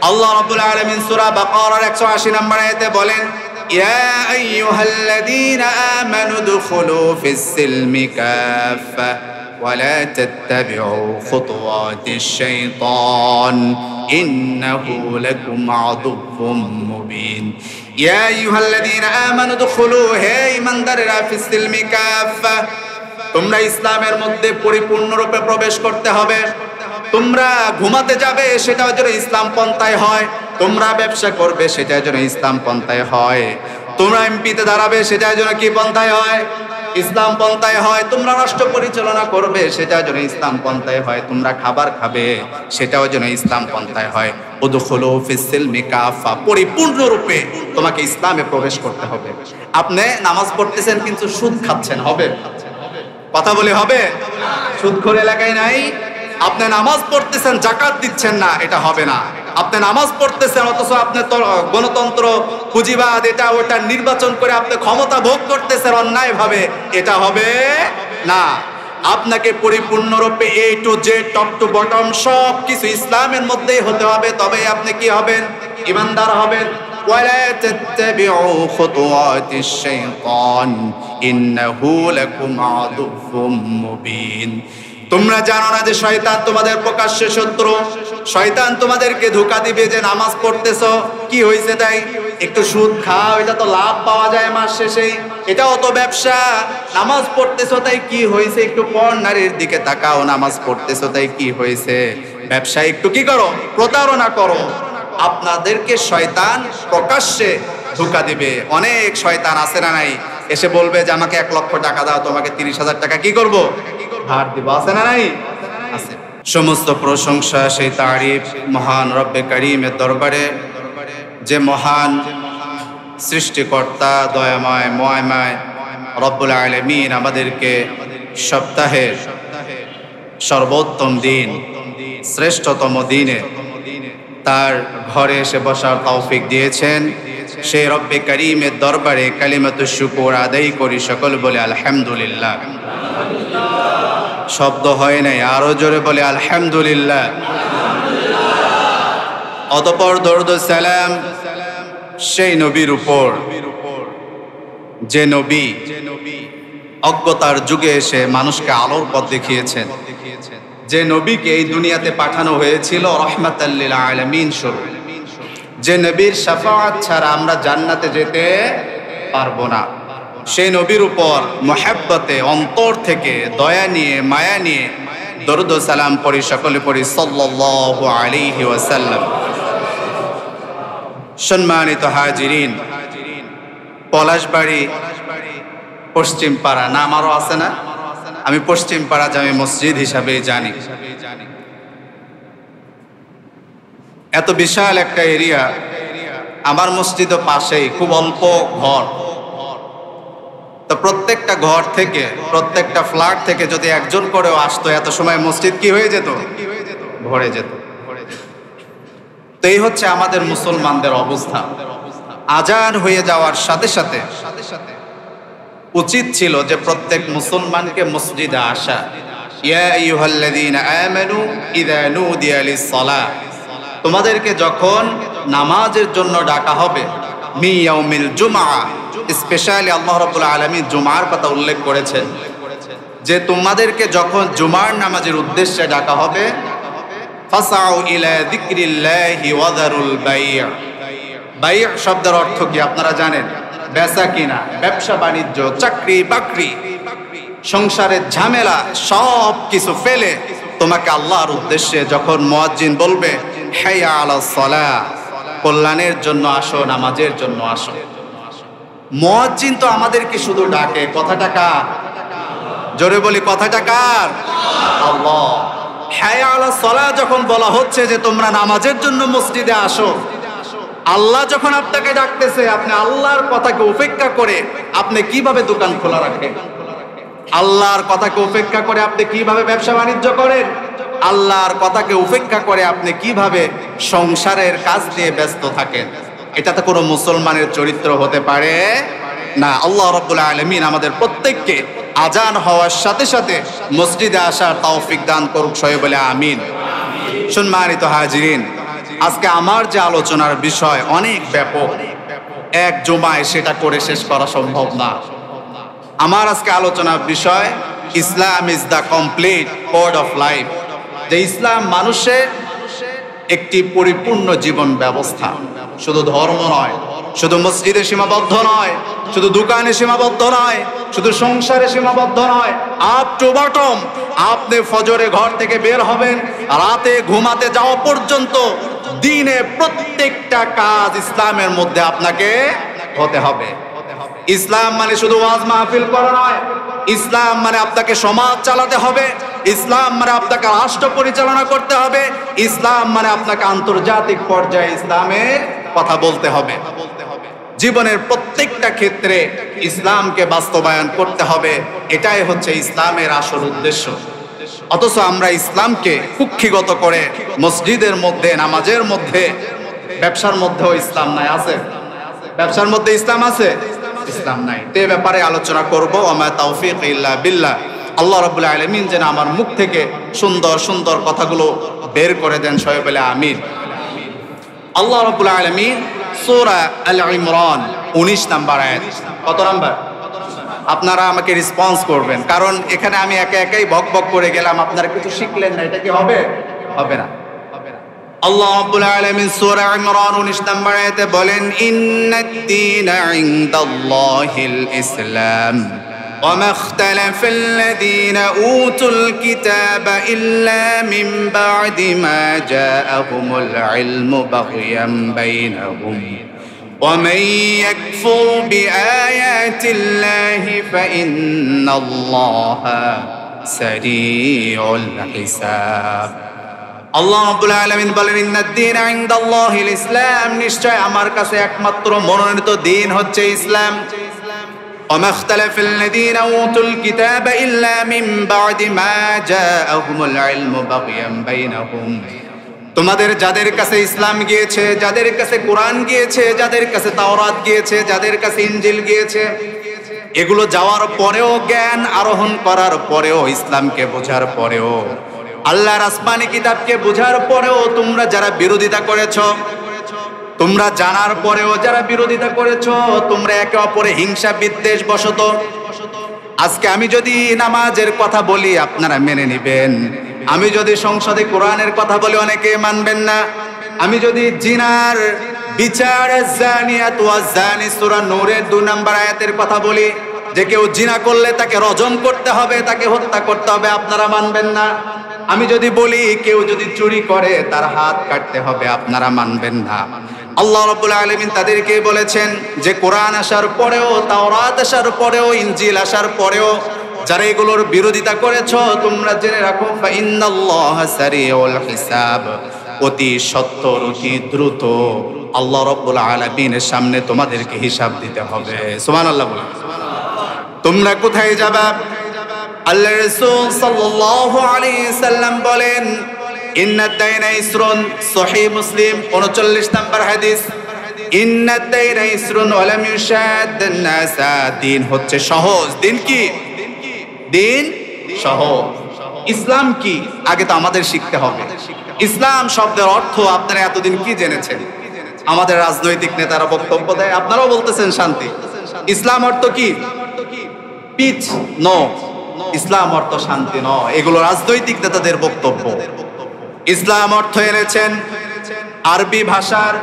আল্লাহ রাব্বুল আলামিন সূরা বাকারার 180 নম্বর আয়াতে বলেন, ইয়া আইয়ুহাল্লাযীনা আমানু দুখুলু ফিস-সিলমি কাফা ওয়া লা তাত্তাবিউ খুতুওয়াতিশ শাইতান ইন্নাহু লাকুম আদুউম মুবিন। ইয়া আইয়ুহাল্লাযীনা আমানু দুখুলু, হে ঈমানদারেরা, ফিস-সিলমি কাফা, তোমরা ইসলামের মধ্যে পরিপূর্ণরূপে প্রবেশ করতে হবে। তোমরা ঘুমাতে যাবে, সেটা যেন ইসলাম পন্থায় হয়। তোমরা ব্যবসা করবে, সেটা যেন ইসলাম পন্থায় হয়। তোমরা এমপিতে দাঁড়াবে, সেটা যেন কি পন্থায় হয়? ইসলাম পন্থায় হয়। তোমরা রাষ্ট্র পরিচালনা করবে, সেটা যেন ইসলাম পন্থায় হয়। তোমরা খাবার খাবে, সেটাও যেন ইসলাম পন্থায় হয়। উদখুলু ফিস-সিলমি কাফা, পরিপূর্ণরূপে তোমাকে ইসলামে প্রবেশ করতে হবে। আপনি নামাজ পড়তেছেন কিন্তু সুদ খাচ্ছেন, হবে? কথা বলে হবে? সুদখোর এলাকায় নাই। আপনি নামাজ পড়তেছেন, যাকাত দিচ্ছেন না, এটা হবে না। আপনি নামাজ পড়তেছেন অথচ আপনি গণতন্ত্র, পুঁজিবাদ, এটা ওটা নির্বাচন করে আপনি ক্ষমতা ভোগ করতেছেন অন্যায় ভাবে, এটা হবে না। আপনাকে পরিপূর্ণরূপে A to Z, top to bottom সব কিছু ইসলামের মধ্যেই হতে হবে, তবে আপনি কি হবেন? ঈমানদার হবেন। ওয়ালা তাত্তাবিউ খুতুওয়াতিশ শাইতান ইন্নাহু লাকুম আদুউম মুবিন। তোমরা জানো না যে শয়তান তোমাদের প্রকাশ্য শত্রু? শয়তান তোমাদেরকে ধোঁকা দিবে যে নামাজ পড়তেছো, কি হয়েছে তাই? একটু সুদ খাও, এটা তো লাভ পাওয়া যায় মাস শেষেই, এটাও তো ব্যবসা। নামাজ পড়তেছো তাই কি হয়েছে? একটু পর নারীর দিকে তাকাও, নামাজ পড়তেছো তাই কি হয়েছে? ব্যবসা একটু কি করো? প্রতারণা করো। আপনাদেরকে শয়তান প্রকাশ্যে ধোঁকা দিবে। অনেক শয়তান আছে না নাই? এসে বলবে যে আমাকে 1 লক্ষ টাকা দাও, তোমাকে 30,000 টাকা কি করব? ধার দিব। আছে না নাই? আছে। সমস্ত প্রশংসা, সেই তারিফ মহান রব্বে কারীমের দরবারে, যে মহান সৃষ্টিকর্তা, দয়াময়, ময়ময় রব্বুল আলামিন আমাদেরকে সপ্তাহের সর্বোত্তম দিন, শ্রেষ্ঠতম দিনে তার ঘরে এসে বসার তৌফিক দিয়েছেন। সেই রব্বে কারীমের দরবারে কালিমাতুশ শুকর আদায় করি, সকল বলে আলহামদুলিল্লাহ। শব্দ হয় নাই, আরো জোরে বলে আলহামদুলিল্লাহ। অতঃপর দরুদ ও সালাম সেই নবীর উপর, যে নবী অজ্ঞতার যুগে এসে মানুষকে আলোর পথ দেখিয়েছেন, যে নবীকে এই দুনিয়াতে পাঠানো হয়েছিল রাহমাতাল লিল আলামিন স্বরূপ, যে নবীর শাফাআত ছাড়া আমরা জান্নাতে যেতে পারবো না, সেই নবীর উপর মুহাব্বতে অন্তর থেকে দয়া নিয়ে, মায়া নিয়ে দরুদ ও সালাম পড়ি, সকলে পড়ি সাল্লাল্লাহু আলাইহি ওয়াসাল্লাম। সম্মানিত হাজিরিন, পলাশবাড়ি পশ্চিম পাড়া নাম আরো আছে না? আমি পশ্চিম পাড়া জামে মসজিদ হিসাবে জানি। এত বিশাল একটা এরিয়া, আমার মসজিদের পাশেই খুব অল্প ঘর। তো প্রত্যেকটা ঘর থেকে, প্রত্যেকটা ফ্ল্যাট থেকে যদি একজন করেও আসতো, এত সময় মসজিদ কি হয়ে যেত? ভরে যেত। তো এই হচ্ছে আমাদের মুসলমানদের অবস্থা। আজান হয়ে যাওয়ার সাথে সাথে উচিত ছিল যে প্রত্যেক মুসলমানকে মসজিদে আসা। ইয়া আইয়ুহাল্লাযীনা আমানু ইযা নুদিয়া লিস-সালাহ, তোমাদেরকে যখন নামাজের জন্য ডাকা হবে, মি ইয়াউমিল জুমআ, স্পেশালি আল্লাহ রাব্বুল আলামিন জুমার কথা উল্লেখ করেছেন যে তোমাদেরকে যখন জুমার নামাজের উদ্দেশ্যে ডাকা হবে, ফাসাউ ইলা যিকরিল্লাহি ওয়া যারুল বাই'। বাই' শব্দের অর্থ কি আপনারা জানেন? বেচা কিনা, ব্যবসা বাণিজ্য, চাকরি বাকরি, সংসারের ঝামেলা সব কিছু ফেলে তোমাকে আল্লাহর উদ্দেশ্যে যখন মুয়াজ্জিন বলবে হাইয়া আলাস সালাহ, কল্যাণের জন্য আসো, নামাজের জন্য আসো। মুয়াজ্জিন তো আমাদেরকে শুধু ডাকে, কথাটা কার? জোরে বলি, কথাটা কার? আল্লাহ। হাইয়া আলাস সালাহ যখন বলা হচ্ছে যে তোমরা নামাজের জন্য মসজিদে আসো, আল্লাহ যখন আপনাকে ডাকতেছে, আপনি আল্লাহর কথাকে উপেক্ষা করে আপনি কিভাবে দোকান খোলা রাখেন? আল্লাহর কথাকে উপেক্ষা করে আপনি কিভাবে ব্যবসা বাণিজ্য করেন? আল্লাহর কথাকে উপেক্ষা করে আপনি কিভাবে সংসারের কাজ নিয়ে ব্যস্ত থাকেন? এটা তো কোনো মুসলমানের চরিত্র হতে পারে না। আল্লাহ রাব্বুল আলামিন আমাদের প্রত্যেককে আজান হওয়ার সাথে সাথে মসজিদে আসার তৌফিক দান করুক, সবাই বলে আমিন। সম্মানিত হাজিরিন, আজকে আমার যে আলোচনার বিষয় অনেক ব্যাপক, এক জুমায় সেটা করে শেষ করা সম্ভব না। আমার আজকে আলোচনার বিষয় Islam is the complete code of life, যে ইসলাম মানুষের একটি পরিপূর্ণ জীবন ব্যবস্থা। শুধু ধর্ম নয়, শুধু মসজিদে সীমাবদ্ধ নয়, শুধু দোকানে সীমাবদ্ধ নয়, শুধু সংসারে সীমাবদ্ধ নয়, আপ টু বটম। আপনি ফজরে ঘর থেকে বের হবেন, রাতে ঘুমাতে যাওয়া পর্যন্ত দিনে প্রত্যেকটা কাজ ইসলামের মধ্যে আপনাকে হতে হবে। ইসলাম মানে শুধু ওয়াজ মাহফিল করা নয়, ইসলাম মানে আপনাকে সমাজ চালাতে হবে, ইসলাম মানে আপনাকে রাষ্ট্র পরিচালনা করতে হবে, ইসলাম মানে আপনাকে আন্তর্জাতিক পর্যায়ে ইসলামের কথা বলতে হবে। জীবনের প্রত্যেকটা ক্ষেত্রে ইসলামকে বাস্তবায়ন করতে হবে, এটাই হচ্ছে ইসলামের আসল উদ্দেশ্য। অথচ আমরা ইসলামকে কুক্ষিগত করে মসজিদের মধ্যে, নামাজের মধ্যে, ব্যবসার মধ্যেও ইসলাম নাই। আছে ব্যবসার মধ্যে ইসলাম আছে? ইসলাম নাই। তো এ ব্যাপারে আলোচনা করব। ওমা তাওফীক ইল্লা বিল্লাহ। আল্লাহ রাব্বুল আলামিন যেন আমার মুখ থেকে সুন্দর সুন্দর কথাগুলো বের করে দেন, সবাই বলে আমিন। আল্লাহ রাব্বুল আলামিন সূরা আল ইমরান 19 নাম্বার আয়াত। কত নাম্বার? আপনারা আমাকে রেসপন্স করবেন, কারণ এখানে আমি একা একাই বক বক করে গেলাম, আপনারা কিছু শিখলেন না, এটা কি হবে? হবে না। আল্লাহ রাব্বুল আলামিন সূরা ইমরান 19 নম্বর আয়াতে বলেন, ইন্নাদ-দীনা ইনদাল্লাহিল ইসলাম ওয়া মা ইখতালাফাল লাযীনা উতুল কিতাবা ইল্লা মিন বা'দি মা জাআহুমুল ইলমু বাগয়ান বাইনাহুম ওয়া মান ইয়াকফুর বিআয়াতিল্লাহি ফাইন্নাল্লাহা সারিউল হিসাব। আল্লাহ রাব্বুল আলামিন বলেন, ইন্নাদ-দীনা ইনদাল্লাহিল ইসলাম, নিশ্চয় আমার কাছে একমাত্র মনোনীত দ্বীন হচ্ছে ইসলাম। ওয়া মা ইখতালাফাল লাযীনা উতুল কিতাবা ইল্লা মিন বা'দি মা জাআহুমুল ইলমু বাগয়ান বাইনাহুম। তোমাদের যাদের কাছে ইসলাম গিয়েছে, যাদের কাছে কোরআন গিয়েছে, যাদের কাছে তাওরাত গিয়েছে, যাদের কাছে ইনজিল গিয়েছে, এগুলো যাওয়ার পরেও, জ্ঞান আরোহণ করার পরেও, ইসলামকে বোঝার পরেও, আল্লাহর আসমানি কিতাবকে বোঝার পরেও তোমরা যারা বিরোধিতা করেছো, তোমরা জানার পরেও যারা বিরোধিতা করেছো, তোমরা একে অপরে হিংসা বিদ্বেষ বশত। আজকে আমি যদি নামাজের কথা বলি আপনারা মেনে নেবেন, আমি যদি সংসদে কোরআনের কথা বলি অনেকে মানবেন না, আমি যদি জিনার বিচার জানিয়াত ওয়া জানি সূরা নূরের 2 নম্বর আয়াতের কথা বলি, যে কেউ জিনা করলে তাকে রজম করতে হবে, তাকে হত্যা করতে হবে, আপনারা মানবেন না। আমি যদি বলি কেউ যদি চুরি করে তার হাত কাটতে হবে, আপনারা মানবেন না। আল্লাহ রাব্বুল আলামিন তাদেরকে বলেছেন যে কোরআন আসার পরেও, তাওরাত আসার পরেও, ইনজিল আসার পরেও যারা এগুলোর বিরোধিতা করেছো, তোমরা জেনে রাখো ফাইন্নাল্লাহা সারিউল হিসাব, অতি সত্বর, অতি দ্রুত আল্লাহ রাব্বুল আলামিনের সামনে তোমাদেরকে হিসাব দিতে হবে। সুবহানাল্লাহ বলে। তোমরা কোথায় যাবা? আল্লাহ রাসূল সাল্লাল্লাহু আলাইহি সাল্লাম বলেন, ইন্নাদ-দাইনা ইসরুন, সহিহ মুসলিম 39 নম্বর হাদিস, ইন্নাদ-দাইনা ইসরুন ওয়া লাম ইউশাদ্দান নাসা, দিন হচ্ছে সহজ। দিন কি? দিন সহজ। ইসলাম কি আগে তো আমাদের শিখতে হবে। ইসলাম শব্দের অর্থ আপনারা এতদিন কি জেনেছেন? আমাদের রাজনৈতিক নেতারা বক্তব্য দেয়, আপনারাও বলতেছেন শান্তি। ইসলাম অর্থ কি? পিচ নো, ইসলাম অর্থ শান্তি নয়, এগুলো রাজনৈতিক নেতাদের বক্তব্য। ইসলাম অর্থ এনেছেন আরবি ভাষার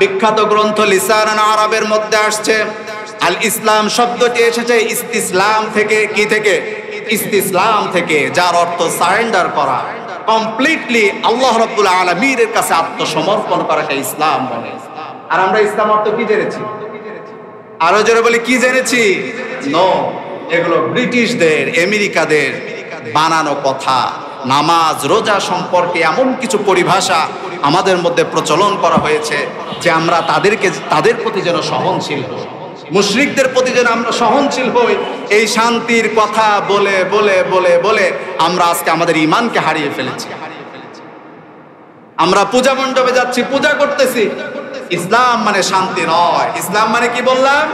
বিখ্যাত গ্রন্থ লিসানুল আরবের মধ্যে আসছে, আল ইসলাম শব্দটি এসেছে ইস্তিসলাম থেকে। কি থেকে? ইস্তিসলাম থেকে, যার অর্থ সারেন্ডার করা, কমপ্লিটলি আল্লাহ রাব্বুল আলামিনের কাছে আত্মসমর্পণ করাকে ইসলাম বলে। আর আমরা ইসলাম অর্থ কি জেনেছি? আরো জোরে বলি, কি জেনেছি? নো, এগুলো ব্রিটিশদের, আমেরিকাদের বানানো কথা। নামাজ রোজা সম্পর্কে এমন কিছু পরিভাষা আমাদের মধ্যে প্রচলন করা হয়েছে যে আমরা তাদের প্রতি যেন সহনশীল হই, মুশরিকদের প্রতি যেন আমরা সহনশীল হই। এই শান্তির কথা বলে বলে বলে বলে আমরা আজকে আমাদের ঈমানকে হারিয়ে ফেলেছি। আমরা পূজা মণ্ডপে যাচ্ছি, পূজা করতেছি। ইসলাম মানে শান্তি নয়। ইসলাম মানে কি বললাম?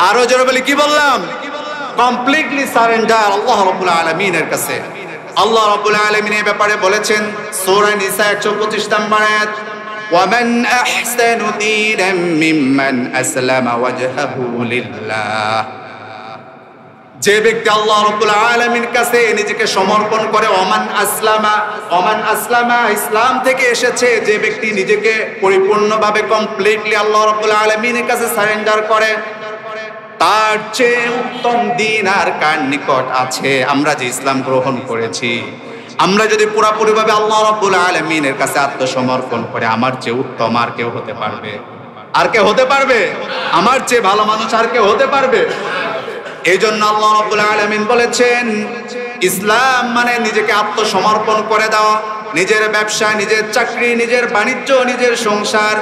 আরো জোরে বলি, কি বললাম? কমপ্লিটলি সারেন্ডার আল্লাহ রাব্বুল আলামিনের কাছে। আল্লাহ রাব্বুল আলামিন এই ব্যাপারে বলেছেন সূরা নিসা 125 নম্বর আয়াত, ওয়ামান আহসানু দীনাম মিম্মান আসলামা ওয়াজহাহু লিল্লাহ। যে ব্যক্তি আল্লাহ রাব্বুল আলামিনের কাছে নিজেকে সমর্পণ করে, ওমান আসলামা ইসলাম থেকে এসেছে, যে ব্যক্তি নিজেকে পরিপূর্ণভাবে কমপ্লিটলি আল্লাহ রাব্বুল আলামিনের কাছে সারেন্ডার করে, তার চেয়ে উত্তম দিন আর কার নিকট আছে? আমরা যে ইসলাম গ্রহণ করেছি, আমরা যদি পুরোপুরিভাবে আল্লাহ রাব্বুল আলামিনের কাছে আত্মসমর্পণ করে, আমার চেয়ে উত্তম আর কেউ হতে পারবে? আর কেউ হতে পারবে? আমার চেয়ে ভালো মানুষ আর কেউ হতে পারবে? এই জন্য আল্লাহ রাব্বুল আলামিন বলেছেন, ইসলাম মানে নিজেকে আত্মসমর্পণ করে দেওয়া, নিজের ব্যবসা, নিজের চাকরি, নিজের বাণিজ্য, নিজের সংসার,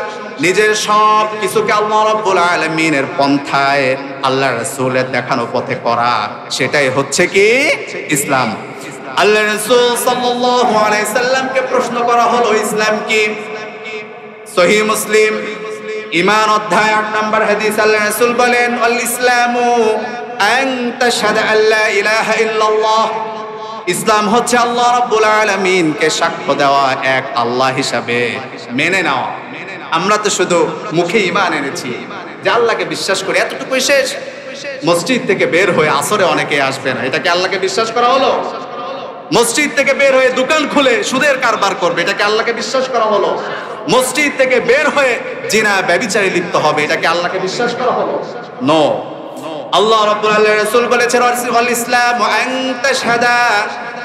নিজের সব কিছুকে আল্লাহ রাব্বুল আলামিনের পন্থায় আল্লাহ রাসূলের দেখানো পথে করা, সেটাই হচ্ছে কি ইসলাম। আল্লাহ রাসূল সাল্লাল্লাহু আলাইহি সাল্লামকে প্রশ্ন করা হলো, ইসলাম কি? সহিহ মুসলিম ঈমান অধ্যায় 8 নম্বর হাদিস, আল্লাহ রাসূল বলেন, আল ইসলামু আন তাশহাদা আল্লা ইলাহা ইল্লাল্লাহ। ইসলাম হচ্ছে আল্লাহ রাব্বুল আলামিনকে সাক্ষ্য দেওয়া, এক আল্লাহ হিসাবে মেনে নেওয়া। আমরা তো শুধু মুখে ঈমান এনেছি যে আল্লাহকে বিশ্বাস করি, এতটুকুই শেষ। মসজিদ থেকে বের হয়ে আসরে অনেকে আসবে না, এটা কি আল্লাহকে বিশ্বাস করা হলো? মসজিদ থেকে বের হয়ে দোকান খুলে সুদের কারবার করবে, এটা কি আল্লাহকে বিশ্বাস করা হলো? মসজিদ থেকে বের হয়ে জিনা ব্যভিচারে লিপ্ত হবে, এটা কি আল্লাহকে বিশ্বাস করা হলো? নো। আল্লাহ রাব্বুল রাসূল বলেছেন, ওয়াল ইসলামু আন তাশহাদা,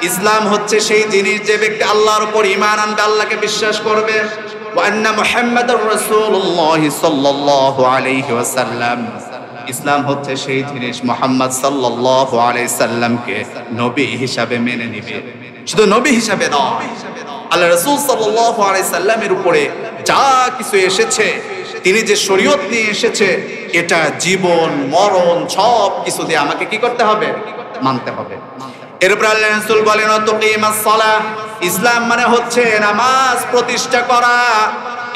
ইসলাম হচ্ছে সেই জিনিস যে ব্যক্তি আল্লাহর উপর ঈমান আনবে, আল্লাহকে বিশ্বাস করবে, ওয়া আন্না মুহাম্মাদুর রাসূলুল্লাহ সাল্লাল্লাহু আলাইহি ওয়াসাল্লাম, ইসলাম হচ্ছে সেই জিনিস মুহাম্মদ সাল্লাল্লাহু আলাইহি সাল্লামকে নবী হিসাবে মেনে নিবে। শুধু নবী হিসাবে নয়, আল্লাহ রাসূল সাল্লাল্লাহু আলাইহি সাল্লামের উপরে যা কিছু এসেছে, তিনি যে শরীয়ত নিয়ে এসেছে, এটা জীবন মরণ সব কিছু দিয়ে আমাকে কি করতে হবে? মানতে হবে। এরপর আল্লাহ রাসূল বলেন, তুকিমাস সালাহ, ইসলাম মানে হচ্ছে নামাজ প্রতিষ্ঠা করা,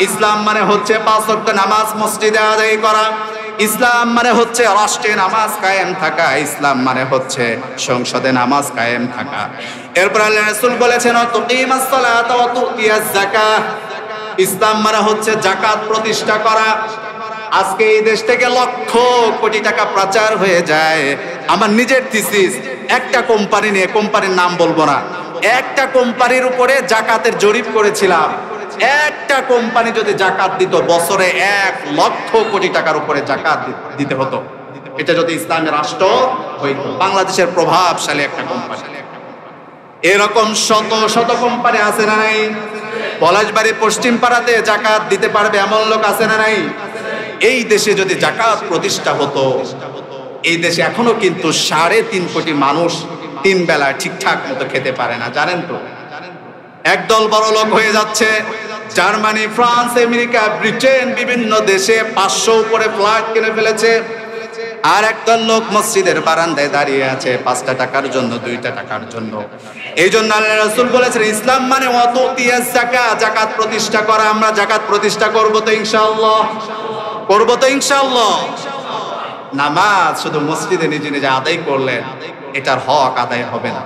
ইসলাম মানে হচ্ছে 5 ওয়াক্ত নামাজ মসজিদে আদায় করা, ইসলাম মানে হচ্ছে রাষ্ট্রে নামাজ কায়েম থাকা, ইসলাম মানে হচ্ছে সংসদে নামাজ কায়েম থাকা। এরপর আল্লাহ রাসূল বলেছেন, তুকিমাস সালাত ওয়া তুতিয়াজ যাকাত, ইসলাম মানে হচ্ছে যাকাত প্রতিষ্ঠা করা। আজকে এই দেশ থেকে লক্ষ কোটি টাকা পাচার হয়ে যায়। আমার নিজের থিসিস, একটা কোম্পানি নিয়ে, কোম্পানির নাম বলবো না, একটা কোম্পানির উপরে যাকাতের জরিপ করেছিলাম। একটা কোম্পানি যদি যাকাত দিত, বছরে 1 লক্ষ কোটি টাকার উপরে যাকাত দিতে হতো। এটা যদি ইসলামের রাষ্ট্র হইতো, বাংলাদেশের প্রভাবশালী একটা কোম্পানি। এরকম শত শত কোম্পানি আছে না নাই? পলাশবাড়ি পশ্চিম পাড়াতে যাকাত দিতে পারবে এমন লোক আছে না নাই? এই দেশে যদি যাকাত প্রতিষ্ঠা হতো, এই দেশে এখনো কিন্তু 3.5 কোটি মানুষ 3 বেলা ঠিকঠাক মতো খেতে পারে না, জানেন তো? একদল বড় লোক হয়ে যাচ্ছে, জার্মানি, ফ্রান্স, আমেরিকা, ব্রিটেন, বিভিন্ন দেশে 500 উপরে ফ্ল্যাট কিনে ফেলেছে। আর একদল লোক মসজিদের বারান্দায় দাঁড়িয়ে আছে 5টা টাকার জন্য, 2টা টাকার জন্য। এই জন্য আল্লাহ রাসূল বলেছেন, ইসলাম মানে ওয়াতুতিয়াজ যাকাত, যাকাত প্রতিষ্ঠা করা। আমরা যাকাত প্রতিষ্ঠা করব তো ইনশাআল্লাহ, করব তো ইনশাআল্লাহ। নামাজ শুধু মসজিদে নিজে নিজে আদায় করলেন, এটার হক আদায় হবে না।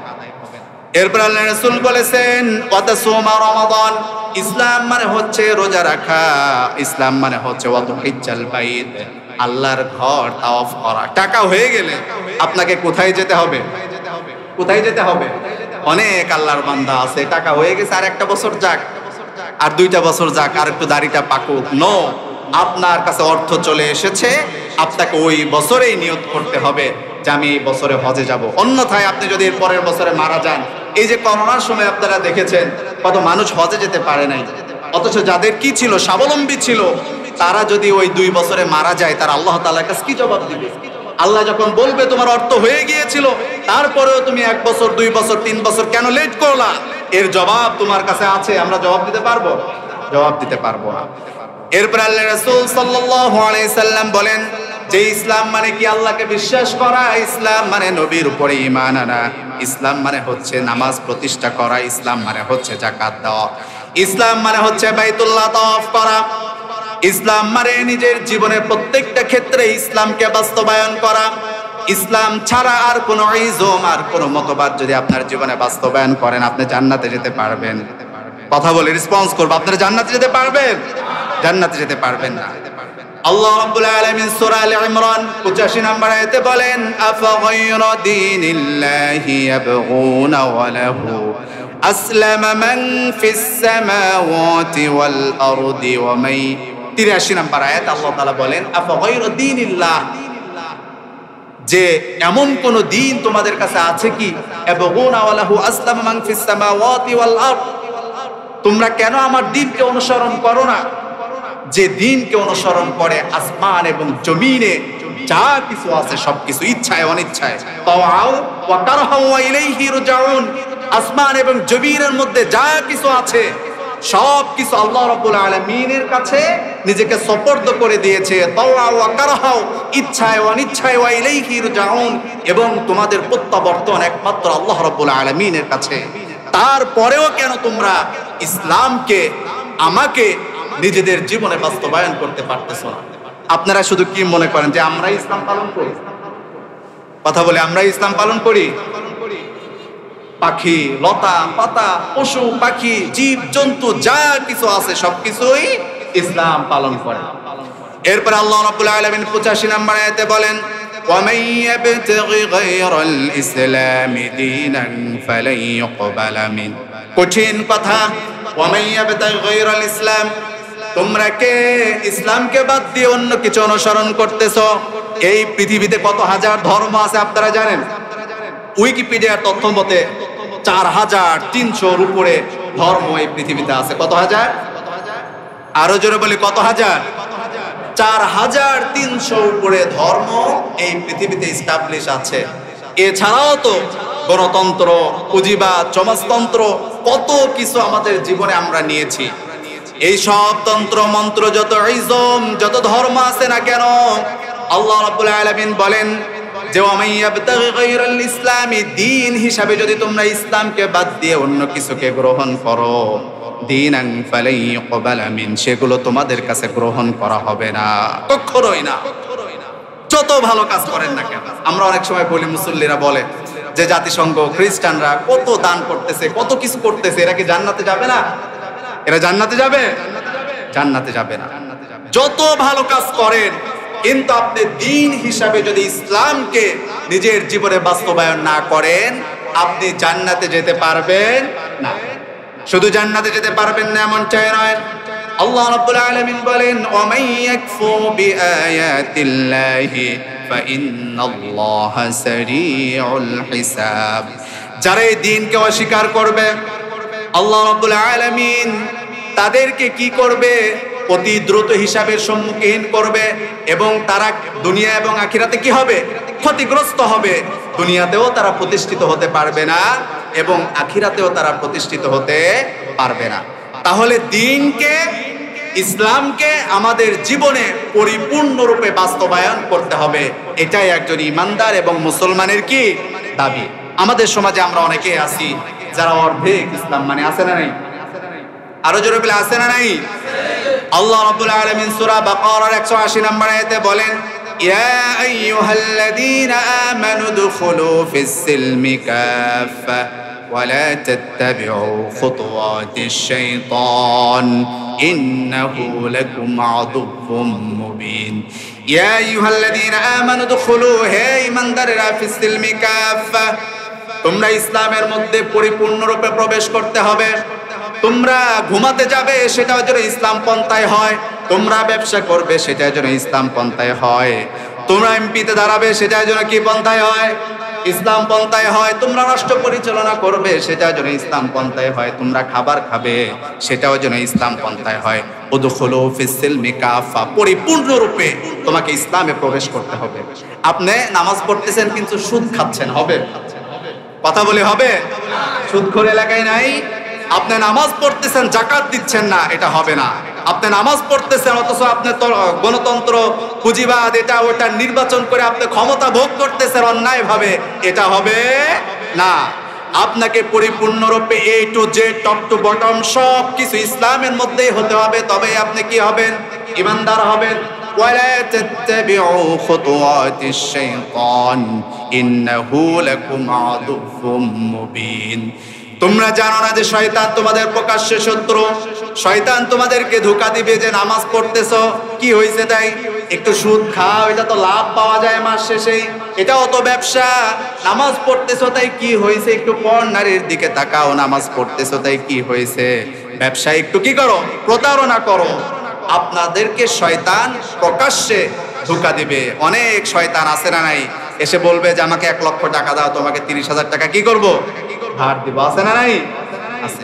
এরপর আল্লাহ রাসূল বলেছেন, ওয়াতাসুমা রমাদান, ইসলাম মানে হচ্ছে রোজা রাখা, ইসলাম মানে হচ্ছে ওয়াতুহিজ্জাল বাইত, আল্লাহর ঘর তাওয়াফ করা। টাকা হয়ে গেলে আপনাকে কোথায় যেতে হবে? কোথায় যেতে হবে? অনেক আল্লাহর বান্দা আছে, টাকা হয়ে গেছে, আর 1টা বছর যাক, আর 2টা বছর যাক, আর একটু দাড়িটা পাকুক। নো, আপনার কাছে অর্থ চলে এসেছে, আপনাকে ওই বছরেই নিয়ত করতে হবে যে আমি এই বছরে হজে যাব। অন্যথায় আপনি যদি এর পরের বছরে মারা যান, এই যে করোনার সময় আপনারা দেখেছেন কত মানুষ হজে যেতে পারে নাই, অথচ যাদের কি ছিল, স্বাবলম্বী ছিল, তারা যদি ওই 2 বছরে মারা যায়, তার আল্লাহ তাআলার কাছে কি জবাব দিবে? আল্লাহ যখন বলবে তোমার অর্থ হয়ে গিয়েছিল, তারপরেও তুমি 1 বছর, 2 বছর, 3 বছর কেন লেট করলা, এর জবাব তোমার কাছে আছে। আমরা জবাব দিতে পারবো? জবাব দিতে পারবো না। এরপর আল্লাহ রাসূল সাল্লাল্লাহু আলাইহি সাল্লাম বলেন যে ইসলাম মানে কি? আল্লাহকে বিশ্বাস করা, ইসলাম মানে নবীর উপরে ঈমান আনা, ইসলাম মানে হচ্ছে নামাজ প্রতিষ্ঠা করা, ইসলাম মানে হচ্ছে যাকাত দেওয়া, ইসলাম মানে হচ্ছে বাইতুল্লাহ তাওয়াফ করা, ইসলাম মানে নিজের জীবনের প্রত্যেকটা ক্ষেত্রে ইসলামকে বাস্তবায়ন করা। ইসলাম ছাড়া আর কোনো ইজম, আর কোনো মতবাদ যদি আপনার জীবনে বাস্তবায়ন করেন, আপনি জান্নাতে যেতে পারবেন? কথা বলে রেসপন্স করব, আপনারা জান্নাতে যেতে পারবেন? জান্নাতে যেতে পারবেন না। আল্লাহ রাব্বুল আলামিন সূরা আলে ইমরান 85 নম্বর আয়াতে বলেন, আফা গায়রা দীনিল্লাহি ইয়াবগুনা ওয়া লাহু আসলামা মান ফিস সামাওয়াতি ওয়াল আরদি ওয়া মাই। 83 নম্বর আয়াত আল্লাহ তাআলা বলেন, আফা গায়রা দীনিল্লাহ, যে এমন কোন দিন তোমাদের কাছে আছে কি, ইয়াবগুনা ওয়া লাহু আসলামা মান ফিস সামাওয়াতি ওয়াল আরদ, তোমরা কেন আমার দ্বীনকে অনুসরণ করো না, যে দ্বীনকে অনুসরণ করে আসমান এবং জমিনে যা কিছু আছে সবকিছু, ইচ্ছায় অনিচ্ছায়, তাওআউ ওয়া কারহাউ ওয়া ইলাইহি রুজাউন, আসমান এবং জমিনের মধ্যে যা কিছু আছে সবকিছু আল্লাহ রাব্বুল আলামিনের কাছে নিজেকে সুপর্দ করে দিয়েছে। তাওআউ ওয়া কারহাউ, ইচ্ছায় অনিচ্ছায়, ওয়া ইলাইহি রুজাউন, এবং তোমাদের প্রত্যাবর্তন একমাত্র আল্লাহ রাব্বুল আলামিনের কাছে। তারপরেও কেন তোমরা ইসলামকে, আমাকে নিজেদের জীবনে বাস্তবায়ন করতে পারতেছ না? আপনারা শুধু কি মনে করেন যে আমরা ইসলাম পালন করি? কথা বলে আমরা ইসলাম পালন করি? পাখি, লতা পাতা, পশু পাখি, জীব জন্তু যা কিছু আছে সবকিছুই ইসলাম পালন করে। এরপর আল্লাহ রাব্বুল আলামিন 85 নম্বর আয়াতে বলেন, وَمَن يَبْتَغِ غَيْرَ الْإِسْلَامِ دِينًا فَلَن يُقْبَلَ مِنْهُ। কঠিন কথা। وَمَن يَبْتَغِ غَيْرَ الْإِسْلَامِ, তোমরা কে ইসলামকে বাদ দিয়ে অন্য কিছু অনুসরণ করতেছো? এই পৃথিবীতে কত হাজার ধর্ম আছে আপনারা জানেন? উইকিপিডিয়ার তথ্য মতে 4300-র উপরে ধর্ম এই পৃথিবীতে আছে। কত হাজার? আরো জোরে বলি, কত হাজার? 4300 উপরে ধর্ম এই পৃথিবীতে এস্টাবলিশ আছে। এছাড়াও তো গণতন্ত্র, পুঁজিবাদ, সমাজতন্ত্র, কত কিছু আমাদের জীবনে আমরা নিয়েছি। এই সব তন্ত্র মন্ত্র, যত ইজম, যত ধর্ম আছে না কেন, আল্লাহ রাব্বুল আলামিন বলেন যে ওয়ামান ইয়াবতাগি গায়রাল ইসলামি, দ্বীন হিসাবে যদি তোমরা ইসলামকে বাদ দিয়ে অন্য কিছুকে গ্রহণ করো, দীনান ফালাই ইউকবালা মিন, সেগুলো তোমাদের কাছে গ্রহণ করা হবে না, কখনোই না। যত ভালো কাজ করেন না কেন, আমরা অনেক সময় বলি, মুসল্লিরা বলে যে জাতিসংঘ, খ্রিস্টানরা কত দান করতেছে, কত কিছু করতেছে, এরা কি জান্নাতে যাবে না? এরা জান্নাতে যাবে? জান্নাতে যাবে না। যত ভালো কাজ করেন, কিন্তু আপনি দ্বীন হিসাবে যদি ইসলামকে নিজের জীবনে বাস্তবায়ন না করেন, আপনি জান্নাতে যেতে পারবেন না। শুধু জান্নাতে যেতে পারবেন না এমনটাই নয়, আল্লাহ রাব্বুল আলামিন বলেন, ওয়ামান ইয়াকফুর বিআয়াতিল্লাহি ফাইন্নাল্লাহা সারিউল হিসাব, যারা এই দ্বীনকে অস্বীকার করবে, আল্লাহ রাব্বুল আলামিন তাদেরকে কি করবে? অতি দ্রুত হিসাবের সম্মুখীন করবে, এবং তারা দুনিয়া এবং আখিরাতে কি হবে? ক্ষতিগ্রস্ত হবে। দুনিয়াতেও তারা প্রতিষ্ঠিত হতে পারবে না এবং আখিরাতেও তারা প্রতিষ্ঠিত হতে পারবে না। তাহলে দ্বীনকে, ইসলামকে আমাদের জীবনে পরিপূর্ণরূপে বাস্তবায়ন করতে হবে। এটাই একজন ইমানদার এবং মুসলমানের কি দাবি। আমাদের সমাজে আমরা অনেকেই আছি যারা অর্ধেক ইসলাম মানে, আছে না নাই? আরো জোরে বলে, আছে না নাই? আল্লাহ রাব্বুল আলামিন সূরা বাকারার 180 নম্বর আয়াতে বলেন, ইয়া আইয়ুহাল্লাযীনা আমানু দুখুলু ফিস-সিলমি কাফা ওয়া লা তাত্তাবিউ খুতুওয়াতিশ শাইতান ইন্নাহু লাকুম আদুউম মুবিন। ইয়া আইয়ুহাল্লাযীনা আমানু দুখুলু, হে ঈমানদারেরা, ফিস-সিলমি কাফা, তোমরা ইসলামের মধ্যে পরিপূর্ণরূপে প্রবেশ করতে হবে। তোমরা ঘুমাতে যাবে, সেটা যেন ইসলাম পন্থায় হয়। তোমরা ব্যবসা করবে, সেটা যেন ইসলাম পন্থায় হয়। তোমরা এমপিতে দাঁড়াবে, সেটা যেন কি পন্থায় হয়? ইসলাম পন্থায় হয়। তোমরা রাষ্ট্র পরিচালনা করবে, সেটা যেন ইসলাম পন্থায় হয়। তোমরা খাবার খাবে, সেটাও যেন ইসলাম পন্থায় হয়। উদখুলু ফিস-সিলমি কাফা, পরিপূর্ণরূপে তোমাকে ইসলামে প্রবেশ করতে হবে। আপনি নামাজ পড়তেছেন কিন্তু সুদ খাচ্ছেন, হবে? কথা বলে হবে? সুদখোর এলাকায় নাই। আপনি নামাজ পড়তেছেন, যাকাত দিচ্ছেন না, এটা হবে না। আপনি নামাজ পড়তেছেন অথচ আপনি গণতন্ত্র, পুঁজিবাদ, এটা ওটা নির্বাচন করে আপনি ক্ষমতা ভোগ করতেছেন অন্যায় ভাবে, এটা হবে না। আপনাকে পরিপূর্ণরূপে A to Z, top to bottom সব কিছু ইসলামের মধ্যেই হতে হবে, তবে আপনি কি হবেন? ঈমানদার হবেন। ওয়ালা তাত্তাবিউ খুতুওয়াতিশ শাইতান ইন্নাহু লাকুম আদুউম মুবিন। তোমরা জানো না যে শয়তান তোমাদের প্রকাশ্য শত্রু? শয়তান তোমাদেরকে ধোঁকা দিবে যে নামাজ পড়তেছো, কি হয়েছে তাই? একটু সুদ খাও, এটা তো লাভ পাওয়া যায় মাস শেষেই, এটাও তো ব্যবসা। নামাজ পড়তেছো তাই কি হয়েছে? একটু পর নারীর দিকে তাকাও, নামাজ পড়তেছো তাই কি হয়েছে? ব্যবসা একটু কি করো, প্রতারণা করো। আপনাদেরকে শয়তান প্রকাশ্যে ধোঁকা দিবে। অনেক শয়তান আছে না নাই, এসে বলবে যে আমাকে 1 লক্ষ টাকা দাও, তোমাকে 30,000 টাকা কি করব, ধার দিব। আছে না নাই? আছে।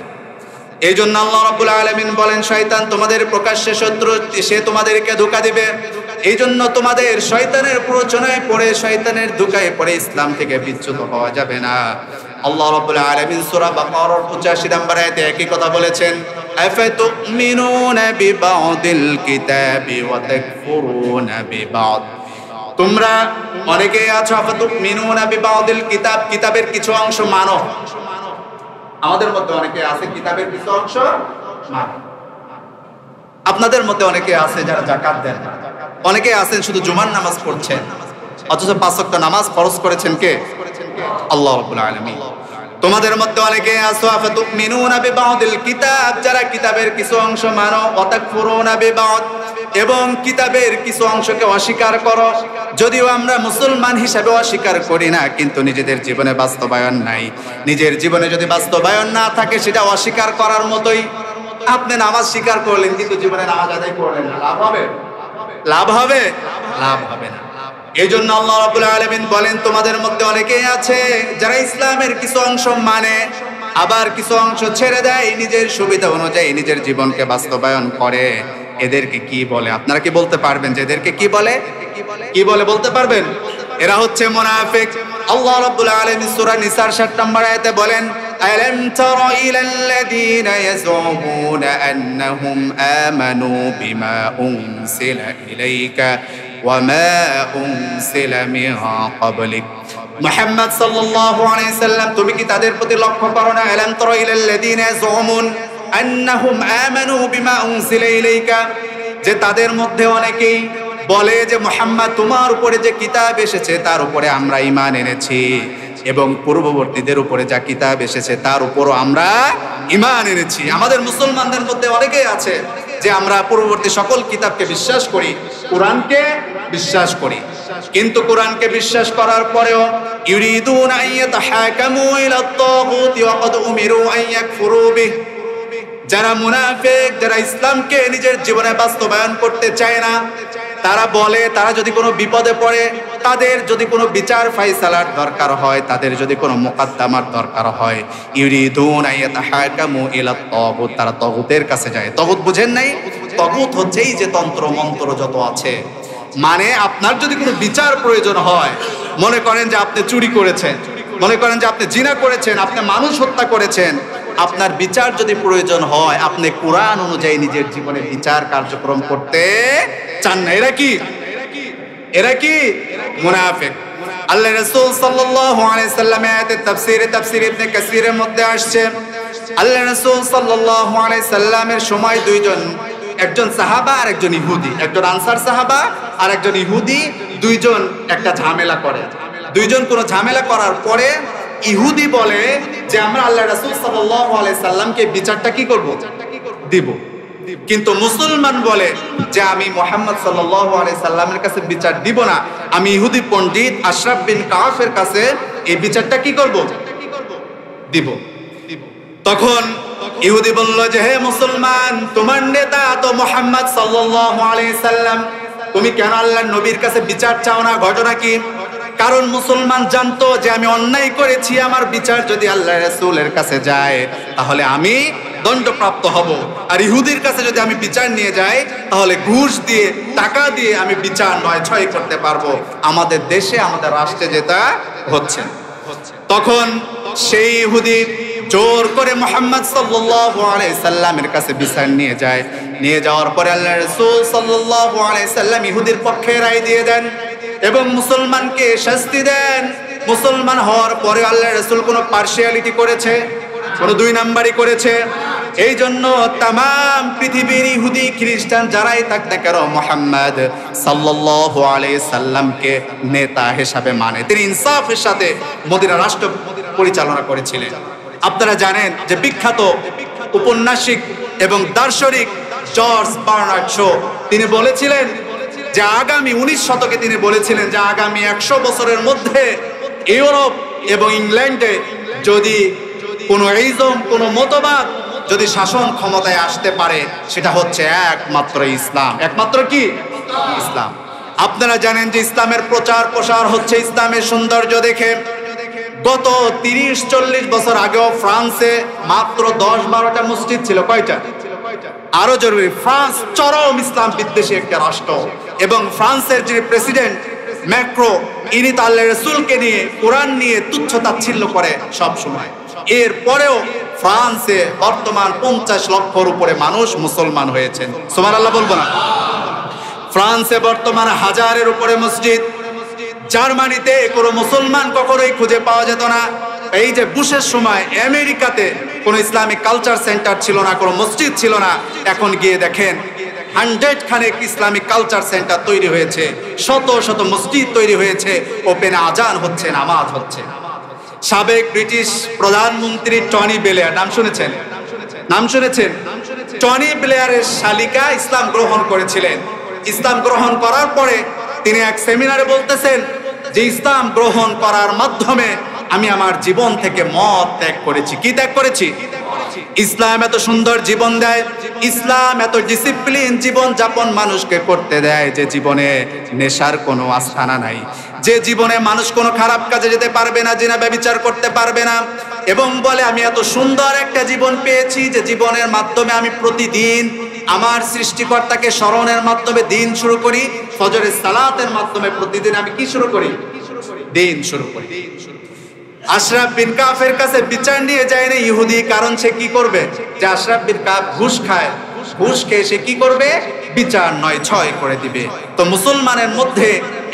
এই জন্য আল্লাহ রাব্বুল আলামিন বলেন শয়তান তোমাদের প্রকাশ্যে শত্রু, সে তোমাদেরকে ধোঁকা দিবে। এই জন্য তোমাদের শয়তানের প্ররোচনায় পড়ে, শয়তানের ধোঁকায় পড়ে ইসলাম থেকে বিচ্যুত হওয়া যাবে না। আল্লাহ রাব্বুল আলামিন সূরা বাকারার 85 নম্বর আয়াতে একই কথা বলেছেন, আফাতুমিনুনা বিবাদিল কিতাবি ওয়া তাকফুরুনা বিবাদ। তোমরা অনেকেই আছো আফাতুমিনুনা বিবাদিল কিতাব, কিতাবের কিছু অংশ মানো। আমাদের মধ্যে অনেকে আছে কিতাবের কিছু অংশ মানে। আপনাদের মধ্যে অনেকে আছে যারা যাকাত দেন না। অনেকে আছেন শুধু জুমার নামাজ পড়ছেন, অথচ 5 ওয়াক্ত নামাজ ফরজ করেছেন কে? আল্লাহ রাব্বুল আলামিন। তোমাদের মধ্যে অনেকে আছো আফাতুমিনুনা বিবাদিল কিতাব, যারা কিতাবের কিছু অংশ মানো, ওয়া তাকফুরুনা বিবাদ, এবং কিতাবের কিছু অংশকে অস্বীকার করো। যদিও আমরা মুসলমান হিসাবে অস্বীকার করি না, কিন্তু নিজেদের জীবনে বাস্তবায়ন নাই। নিজের জীবনে যদি বাস্তবায়ন না থাকে, সেটা অস্বীকার করার মতোই। আপনি নামাজ স্বীকার করলেন কিন্তু জীবনে নামাজ আদায় করলেন না, লাভ হবে? লাভ হবে? লাভ হবে না। এই জন্য আল্লাহ রাব্বুল আলামিন বলেন তোমাদের মধ্যে অনেকেই আছে যারা ইসলামের কিছু অংশ মানে, আবার কিছু অংশ ছেড়ে দেয়, নিজের সুবিধা অনুযায়ী নিজের জীবনকে বাস্তবায়ন করে। এদেরকে কি বলে? আপনারা কি বলতে পারবেন যে এদেরকে কি বলে? কি বলে বলতে পারবেন? এরা হচ্ছে মুনাফিক। আল্লাহ রাব্বুল আলামিন সূরা নিসার 60 নম্বর আয়াতে বলেন, আলাম তারা ইলাল্লাযীনা ইয়াযুমুনা আন্নাহুম আমানু বিমা উনসিলা ইলাইকা ওয়া মা উনসিলা মিন ক্বাবলিক। মুহাম্মদ সাল্লাল্লাহু আলাইহি সাল্লাম, তুমি কি তাদের প্রতি লক্ষ্য করো না? আলাম তারা ইলাল্লাযীনা ইয়াযুমুন আন্নাহুম আমানু বিমা উনসিলা ইলাইকা, যে তাদের মধ্যে অনেকেই বলে যে মুহাম্মদ তোমার উপরে যে কিতাব এসেছে তার উপরে আমরা ঈমান এনেছি, এবং পূর্ববর্তীদের উপরে যা কিতাব এসেছে তার উপরও আমরা ঈমান এনেছি। আমাদের মুসলমানদের মধ্যে অনেকেই আছে যে আমরা পূর্ববর্তী সকল কিতাবকে বিশ্বাস করি, কোরআনকে বিশ্বাস করি, কিন্তু কোরআনকে বিশ্বাস করার পরেও ইউরিদুনা আইয়াতাহাকামু ইলাত তাগুতি ওয়া ক্বাদ উমিরু আইয়াকফুরু বিহি। যারা মুনাফিক, যারা ইসলামকে নিজের জীবনে বাস্তবায়ন করতে চায় না, তারা বলে তারা যদি কোনো বিপদে পড়ে, তাদের যদি কোনো বিচার ফাইসালার দরকার হয়, তাদের যদি কোনো মুকদ্দমার দরকার হয়, ইউরিদুনা আইয়াতাহাকামু ইলাত তাগুত, তারা তাগুতের কাছে যায়। তাগুত বুঝেন নাই? তাগুত হচ্ছে এই যে তন্ত্র মন্ত্র যত আছে। মানে আপনার যদি কোনো বিচার প্রয়োজন হয়, মনে করেন যে আপনি চুরি করেছেন, মনে করেন যে আপনি জিনা করেছেন, আপনি মানুষ হত্যা করেছেন, আপনার বিচার যদি প্রয়োজন হয়, আপনি কোরআন অনুযায়ী নিজের জীবনে বিচার কার্যক্রম করতে চান না। এরা কি? এরা কি? মুনাফিক। আল্লাহ রাসূল সাল্লাল্লাহু আলাইহি সাল্লাম আয়াতের তাফসীর ইবনে কাসীরের মধ্যে আসছে, আল্লাহ রাসূল সাল্লাল্লাহু আলাইহি সাল্লামের সময় দুইজন, একজন সাহাবা আর একজন ইহুদি, একজন আনসার সাহাবা আর একজন ইহুদি, দুইজন একটা ঝামেলা করে। দুইজন কোনো ঝামেলা করার পরে ইহুদি বলে যে আমরা আল্লাহ রাসূল সাল্লাল্লাহু আলাইহি সাল্লামকে বিচারটা কি করব? দিব। কিন্তু মুসলমান বলে যে আমি মুহাম্মদ সাল্লাল্লাহু আলাইহি সাল্লামের কাছে বিচার দিব না, আমি ইহুদি পণ্ডিত আশরাফ বিন কাফের কাছে এই বিচারটা কি করব? দিব। তখন ইহুদি বলল যে হে মুসলমান, তোমার নেতা তো মুহাম্মদ সাল্লাল্লাহু আলাইহি সাল্লাম, তুমি কেন আল্লাহর নবীর কাছে বিচার চাও না? ঘটনা কি? কারণ মুসলমান জানতো যে আমি অন্যায় করেছি, আমার বিচার যদি আল্লাহ রাসূলের কাছে যায় তাহলে আমি দণ্ডপ্রাপ্ত হব, আর ইহুদির কাছে যদি আমি বিচার নিয়ে যাই তাহলে ঘুষ দিয়ে, টাকা দিয়ে আমি বিচার নয় ছয় করতে পারবো। আমাদের দেশে, আমাদের রাষ্ট্রে যেটা হচ্ছে। তখন সেই ইহুদি জোর করে মুহাম্মদ সাল্লাল্লাহু আলাইহি সাল্লামের কাছে বিচার নিয়ে যায়। নিয়ে যাওয়ার পরে আল্লাহ রাসূল সাল্লাল্লাহু আলাইহি সাল্লাম ইহুদির পক্ষে রায় দিয়ে দেন এবং মুসলমানকে শাস্তি দেন। মুসলমান হওয়ার পরে আল্লাহ রাসূল কোনো পার্সিয়ালিটি করেছে? কোনো দুই নাম্বারই করেছে? এই জন্য তাম পৃথিবীর ইহুদি খ্রিস্টান যারাই থাক না কেন মুহাম্মদ সাল্লাল্লাহু আলাইহি সাল্লামকে নেতা হিসাবে মানে। তিনি ইনসাফের সাথে মদিনা রাষ্ট্র পরিচালনা করেছিলেন। আপনারা জানেন যে বিখ্যাত উপন্যাসিক এবং দার্শনিক জর্জ বার্নার্ড শো তিনি বলেছিলেন যে আগামী 19 শতকে তিনি বলেছিলেন যে আগামী 100 বছরের মধ্যে ইউরোপ এবং ইংল্যান্ডে যদি কোনো ইজম, কোনো মতবাদ যদি শাসন ক্ষমতায় আসতে পারে, সেটা হচ্ছে একমাত্র ইসলাম। একমাত্র কি? ইসলাম। আপনারা জানেন যে ইসলামের প্রচার প্রসার হচ্ছে ইসলামের সৌন্দর্য দেখে। গত 30-40 বছর আগেও ফ্রান্সে মাত্র 10-12টা মসজিদ ছিল। কয়টা? আরো জরুরি, ফ্রান্স চরম ইসলাম বিদ্বেষী একটা রাষ্ট্র, এবং ফ্রান্সের যে প্রেসিডেন্ট ম্যাক্রো, ইনি তার রাসূলকে নিয়ে, কোরআন নিয়ে তুচ্ছ তাচ্ছিল্য করে সব সময়। এরপরেও ফ্রান্সে বর্তমান 50 লক্ষর উপরে মানুষ মুসলমান হয়েছেন। সুবহানাল্লাহ বলবো না? ফ্রান্সে বর্তমান 1000-এর উপরে মসজিদ। জার্মানিতে কোনো মুসলমান কখনোই খুঁজে পাওয়া যেত না। এই যে বুশের সময় আমেরিকাতে কোনো ইসলামিক কালচার সেন্টার ছিল না, কোনো মসজিদ ছিল না। এখন গিয়ে দেখেন 100 খানেক ইসলামিক কালচার সেন্টার তৈরি হয়েছে, শত শত মসজিদ তৈরি হয়েছে, ওপেন আজান হচ্ছে, নামাজ হচ্ছে। সাবেক ব্রিটিশ প্রধানমন্ত্রী টনি ব্লেয়ার, নাম শুনেছেন? নাম শুনেছেন? টনি ব্লেয়ারের শালিকা ইসলাম গ্রহণ করেছিলেন। ইসলাম গ্রহণ করার পরে তিনি এক সেমিনারে বলতেছেন যে ইসলাম গ্রহণ করার মাধ্যমে আমি আমার জীবন থেকে মদ ত্যাগ করেছি। কি ত্যাগ করেছি? ইসলাম এত সুন্দর জীবন দেয়, ইসলাম এত ডিসিপ্লিন জীবন যাপন মানুষকে করতে দেয়, যে জীবনে নেশার কোনো আস্থানা নাই, যে জীবনে মানুষ কোনো খারাপ কাজে যেতে পারবে না, জিনা ব্যভিচার করতে পারবে না। এবং বলে আমি এত সুন্দর একটা জীবন পেয়েছি যে জীবনের মাধ্যমে আমি প্রতিদিন আমার সৃষ্টিকর্তাকে স্মরণের মাধ্যমে দিন শুরু করি, ফজরের সালাতের মাধ্যমে প্রতিদিন আমি কি শুরু করি? দিন শুরু করি। আশরাফ বিন কাফের কাছে বিচার নিয়ে যায় না ইহুদি, কারণ সে কি করবে? যে আশরাফ বিন কাফ ঘুষ খায়, ঘুষ খেয়ে সে কি করবে? বিচার নয়, ছয় করে দিবে। তো মুসলমানের মধ্যে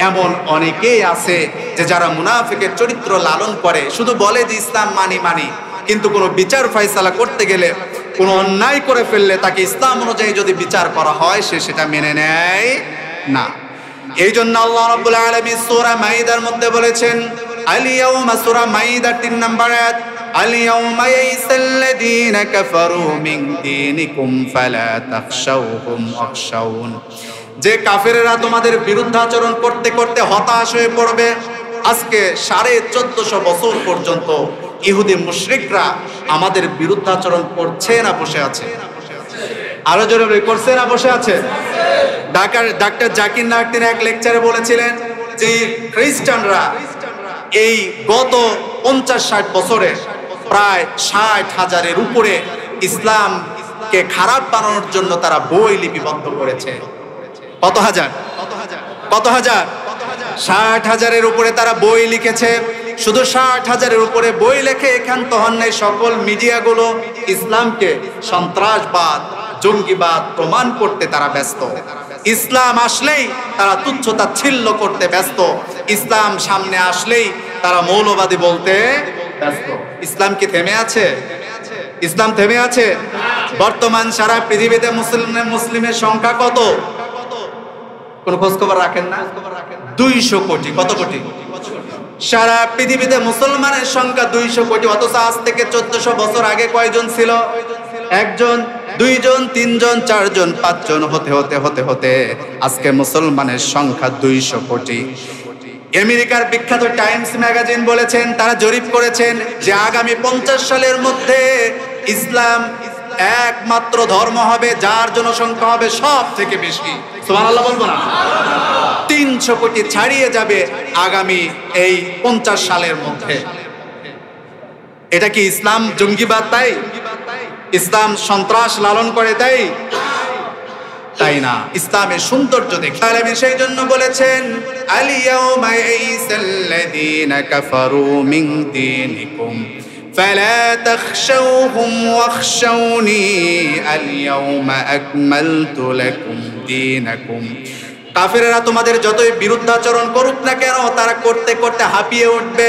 এমন অনেকেই আছে যে যারা মুনাফিকের চরিত্র লালন করে, শুধু বলে যে ইসলাম মানি মানি, কিন্তু কোনো বিচার ফয়সালা করতে গেলে, কোনো অন্যায় করে ফেললে তাকে ইসলাম অনুযায়ী যদি বিচার করা হয়, সে সেটা মেনে নেয় না। এই জন্য আল্লাহ রাব্বুল আলামিন সূরা মাইদার মধ্যে বলেছেন, আল-ইয়াউমা, সূরা মাইদার 3 নম্বর আয়াত, আল-ইয়াউমা ইয়াইসাল্লাযীনা কাফারু মিন দীনিকুম ফালা তাখশাউহুম ওয়াখশাউন। যে কাফেরেরা তোমাদের বিরুদ্ধাচরণ করতে করতে হতাশ হয়ে পড়বে। আজকে 1450 বছর পর্যন্ত ইহুদি মুশরিকরা আমাদের বিরুদ্ধাচরণ করছে না বসে আছে? আরো জোরে করছে না বসে আছে? ডাক্তার জাকির নায়ক তিনি এক লেকচারে বলেছিলেন যে খ্রিস্টানরা এই গত 50-60 বছরে প্রায় 60,000-এর উপরে ইসলামকে খারাপ বানানোর জন্য তারা বই লিপিবদ্ধ করেছে। কত হাজার? কত হাজার? 60,000-এর উপরে তারা বই লিখেছে। শুধু 60,000-এর উপরে বই লেখে এখান্ত হন নাই, সকল মিডিয়াগুলো ইসলামকে সন্ত্রাসবাদ, জঙ্গিবাদ প্রমাণ করতে তারা ব্যস্ত। ইসলাম আসলেই তারা তুচ্ছ তাচ্ছিল্য করতে ব্যস্ত। ইসলাম সামনে আসলেই তারা মৌলবাদী বলতে ব্যস্ত। ইসলাম কি থেমে আছে? ইসলাম থেমে আছে? বর্তমান সারা পৃথিবীতে মুসলিমের সংখ্যা কত? কোন খোঁজ খবর রাখেন না? 200 কোটি। কত কোটি? সারা পৃথিবীতে মুসলমানের সংখ্যা 200 কোটি। অথচ আজ থেকে 1400 বছর আগে কয়জন ছিল? 1 জন, 2 জন, 3 জন, 4 জন, 5 জন, হতে হতে আজকে মুসলমানের সংখ্যা 200 কোটি। আমেরিকার বিখ্যাত টাইমস ম্যাগাজিন বলেছেন, তারা জরিপ করেছেন যে আগামী 50 সালের মধ্যে ইসলাম একমাত্র ধর্ম হবে যার জনসংখ্যা হবে সব থেকে বেশি। সুবহানাল্লাহ বলবো না? 300 কোটি ছাড়িয়ে যাবে আগামী এই 50 সালের মধ্যে। এটা কি ইসলাম জঙ্গিবাদ তাই? ইসলাম সন্ত্রাস লালন করে তাই? তাই না। ইসলামের সৌন্দর্য দেখে আলামিন সেই জন্য বলেছেন, আল-ইয়াউমা ইয়াইসাল্লাযীনা কাফারু মিন দীনিকুম ফালা তাখশাউহুম ওয়াখশাউনি আল-ইয়াউমা আকমালতু লাকুম দীনাকুম। কাফেররা তোমাদের যতই বিরুদ্ধাচরণ করুক না কেন, তারা করতে করতে হাঁপিয়ে উঠবে,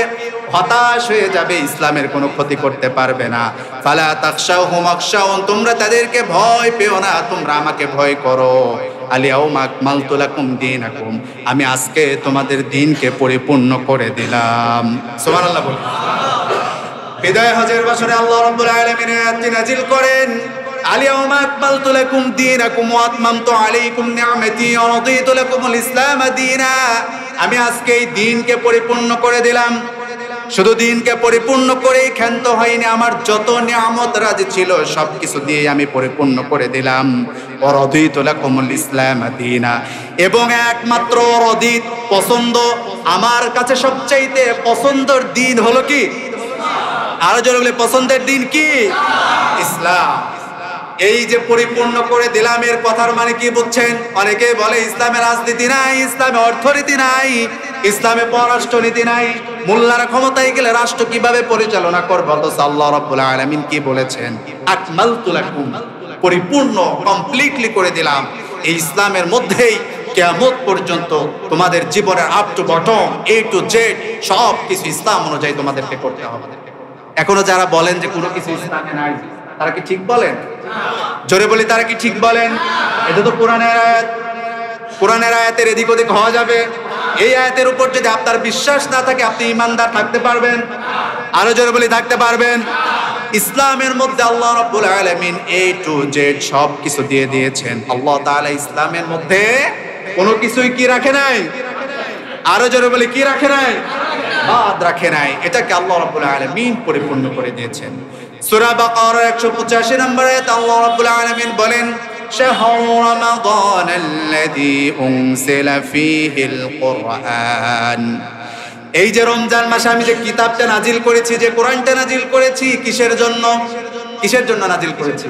হতাশ হয়ে যাবে, ইসলামের কোনো ক্ষতি করতে পারবে না। ফালা তাখশাউহুম ওয়াখশাউন, তোমরা তাদেরকে ভয় পেও না, তোমরা আমাকে ভয় করো। আল-ইয়াউমা আকমালতু লাকুম দীনাকুম, আমি আজকে তোমাদের দ্বীনকে পরিপূর্ণ করে দিলাম। সুবহানাল্লাহ বলুন। বিদায় হজের বছরে আল্লাহ রাব্বুল আলামিন আয়াতটি নাজিল করেন, আল-ইয়াওমা আকমালতু লাকুম দীনাকুম ওয়া আতমামতু আলাইকুম নি'মাতি ওয়া রাদিতু লাকুমুল ইসলাম দীনা। আমি আজকে এই দ্বীনকে পরিপূর্ণ করে দিলাম। শুধু দ্বীনকে পরিপূর্ণ করেই ক্ষান্ত হয়নি, আমার যত নিয়ামত রাজি ছিল সবকিছু দিয়ে আমি পরিপূর্ণ করে দিলাম। ওয়া রাদিতু লাকুমুল ইসলাম দীনা, এবং একমাত্র রাদিত পছন্দ, আমার কাছে সবচাইতে পছন্দের দ্বীন হলো কি? আরো জোরে বলে, পছন্দের দ্বীন কি? ইসলাম। এই যে পরিপূর্ণ করে দিলাম এর কথার মানে কি বুঝছেন? অনেকে বলে ইসলামে রাজনীতি নাই, ইসলামে অর্থনীতি নাই, ইসলামে পররাষ্ট্রনীতি নাই, মোল্লারা ক্ষমতায় গেলে রাষ্ট্র কিভাবে পরিচালনা করবে? অথচ আল্লাহ রাব্বুল আলামিন কি বলেছেন? আকমালতু লাকুম, পরিপূর্ণ কমপ্লিটলি করে দিলাম। এই ইসলামের মধ্যেই কিয়ামত পর্যন্ত তোমাদের জীবনের up to bottom, A to Z সব কিছু ইসলাম অনুযায়ী তোমাদেরকে করতে হবে। এখনো যারা বলেন যে কোনো কিছু ইসলামে নাই, তারা কি ঠিক বলেন? জোরে বলি, তারা কি ঠিক বলেন? এটা তো কোরআনের আয়াত। কোরআনের আয়াতের এদিক ওদিক হওয়া যাবে? এই আয়াতের উপর যদি আপনার বিশ্বাস না থাকে, আপনি ইমানদার থাকতে পারবেন? আরো জোরে বলি, থাকতে পারবেন? ইসলামের মধ্যে আল্লাহ রাব্বুল আলামিন এ টু জেড সব কিছু দিয়ে দিয়েছেন। আল্লাহ তাআলা ইসলামের মধ্যে কোনো কিছুই কি রাখে নাই? আরো জোরে বলি, কি রাখে নাই? বাদ রাখে নাই। এটাকে আল্লাহ রাব্বুল আলামিন পরিপূর্ণ করে দিয়েছেন। সূরা বাকারার 185 নম্বর আয়াতে আল্লাহ রাব্বুল আলামিন বলেন, শাহরু রমাদানাল্লাযী উনজিলা ফীহিল কুরআন। এই যে রমজান মাসে আমি যে কিতাবটা নাজিল করেছি, যে কোরআনটা নাজিল করেছি, কিসের জন্য? কিসের জন্য নাজিল করেছি?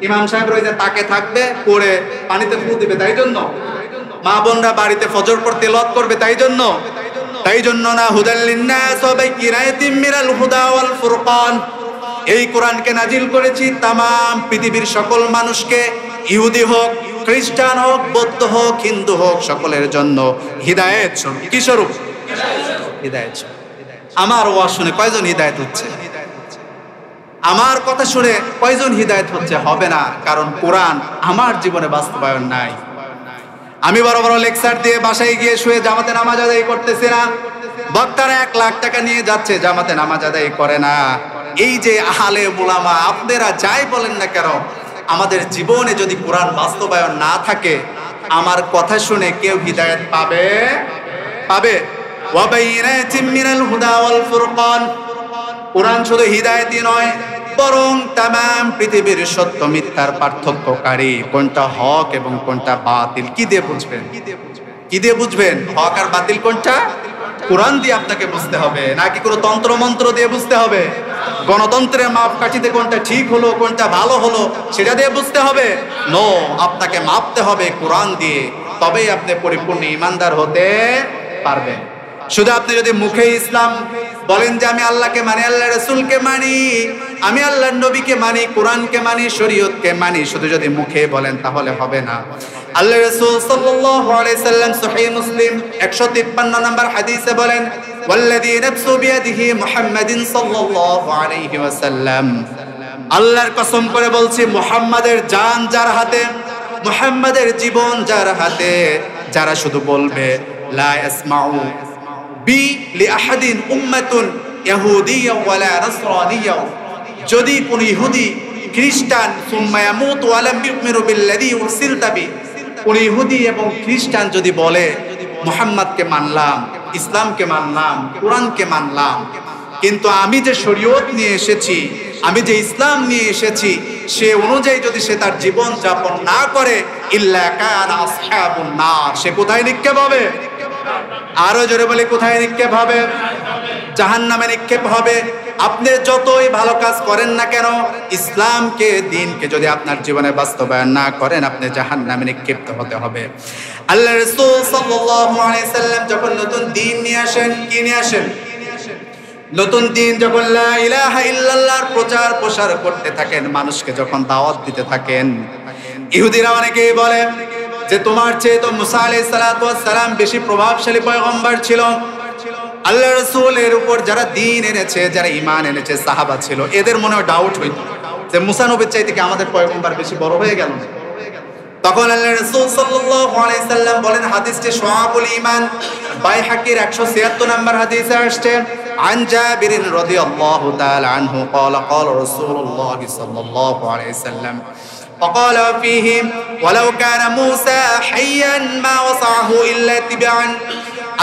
ইমাম সাহেব ওই যে তাকে থাকবে, পড়ে পানিতে ফু দিবে তাই জন্য? মা বোনরা বাড়িতে ফজর পড়তে তেলাওয়াত করবে তাই জন্য? তাই জন্য না। হুদাল লিন্নাস ওয়া বাইয়িনাতিম মিনাল হুদা ওয়াল ফুরকান। এই কোরআনকে নাজিল করেছি তামাম পৃথিবীর সকল মানুষকে, ইহুদি হোক, খ্রিস্টান হোক, বৌদ্ধ হোক, হিন্দু হোক, সকলের জন্য হিদায়াত স্বরূপ। কি স্বরূপ? হিদায়াত স্বরূপ। আমার ওয়াজ শুনে কয়জন হিদায়াত হচ্ছে? আমার কথা শুনে কয়জন হিদায়াত হচ্ছে? হবে না, কারণ কোরআন আমার জীবনে বাস্তবায়ন নাই। আমি বড় বড় লেকচার দিয়ে বাসায় গিয়ে শুয়ে জামাতে নামাজ আদায় করতেছি না, বক্তারা 1 লাখ টাকা নিয়ে যাচ্ছে, জামাতে নামাজ আদায় করে না। এই যে আহলে উলামা, আপনারা যাই বলেন না কেন, আমাদের জীবনে যদি কোরআন বাস্তবায়ন না থাকে, আমার কথা শুনে কেউ হিদায়াত পাবে? পাবে? ওয়া বাইয়িনাতিম মিনাল হুদা ওয়াল ফুরকান। কোরআন শুধু হিদায়াতই নয়, বরং তামাম পৃথিবীর সত্য মিথ্যার পার্থক্যকারী। কোনটা হক এবং কোনটা বাতিল কি দিয়ে বুঝবেন? কি দিয়ে বুঝবেন হক আর বাতিল কোনটা? কোরআন দিয়ে আপনাকে বুঝতে হবে, নাকি কোনো তন্ত্র মন্ত্র দিয়ে বুঝতে হবে? গণতন্ত্রের মাপকাঠিতে কোনটা ঠিক হলো, কোনটা ভালো হলো সেটা দিয়ে বুঝতে হবে? নো, আপনাকে মাপতে হবে কোরআন দিয়ে, তবেই আপনি পরিপূর্ণ ঈমানদার হতে পারবেন। শুধু আপনি যদি মুখে ইসলাম বলেন যে আমি আল্লাহকে মানি, আল্লাহ রাসূলকে মানি, আমি আল্লাহর নবীকে মানি, কোরআনকে মানি, শরীয়তকে মানি, শুধু যদি মুখে বলেন তাহলে হবে না। আল্লাহ রাসূল সাল্লাল্লাহু আলাইহি সাল্লাম সহিহ মুসলিম 153 নম্বর হাদিসে বলেন, ওয়াল্লাযী নাফসু বিয়াদিহি মুহাম্মাদিন সাল্লাল্লাহু আলাইহি ওয়াসাল্লাম, আল্লাহর কসম করে বলছি, মুহাম্মাদের জান যার হাতে, মুহাম্মাদের জীবন যার হাতে, যারা শুধু বলবে লা ইয়াসমাউ বি লিআহাদিন উম্মাতুন ইহুদিয়্যা ওয়ালা নাসরানিয়্যা, যদি কোন ইহুদি খ্রিস্টান সুম্মা ইয়ামুতু ওয়া লাম ইউমিনু বিল্লাযী উরসিলতা বি, কোন ইহুদি এবং খ্রিস্টান যদি বলে মুহাম্মদকে মানলাম, ইসলামকে মানলাম, কোরআনকে মানলাম, কিন্তু আমি যে শরীয়ত নিয়ে এসেছি, আমি যে ইসলাম নিয়ে এসেছি, সে অনুযায়ী যদি সে তার জীবন যাপন না করে, ইল্লা কানা আসহাবুন নার, সে কোথায় নিক্ষেপ হবে? আরো জোরে বলে, কোথায় নিক্ষেপ হবে? জাহান্নামে নিক্ষেপ হবে। আপনি যতই ভালো কাজ করেন না কেন, ইসলামকে, দ্বীনকে যদি আপনার জীবনে বাস্তবায়ন না করেন, আপনি জাহান্নামে নিক্ষিপ্ত হতে হবে। আল্লাহ রাসূল সাল্লাল্লাহু আলাইহি সাল্লাম যখন নতুন দ্বীন নিয়ে আসেন, কি নিয়ে আসেন? নতুন দ্বীন যখন লা ইলাহা ইল্লাল্লাহর প্রচার প্রসার করতে থাকেন, মানুষকে যখন দাওয়াত দিতে থাকেন, ইহুদিরা অনেকেই বলে যে তোমার চেয়ে তো মুসা আলাইহিস সালাতু ওয়াস সালাম বেশি প্রভাবশালী পয়গম্বর ছিল। আল্লাহ রাসূলের উপর যারা দ্বীন এনেছে, যারা ঈমান এনেছে, সাহাবা ছিল, এদের মনেও ডাউট হইতো যে মুসা নবীর চাইতে কি আমাদের পয়গম্বর বেশি বড় হয়ে গেল? তখন আল্লাহ রাসূল সাল্লাল্লাহু আলাইহি সাল্লাম বলেন, হাদিসটি শুআবুল ঈমান বাইহাকির 176 নম্বর হাদিসে আসছে, عن جابر رضي الله تعالى عنه قال قال رسول الله صلى الله عليه وسلم فقال فيه ولو كان موسى حيا ما وسعه إلا اتباعا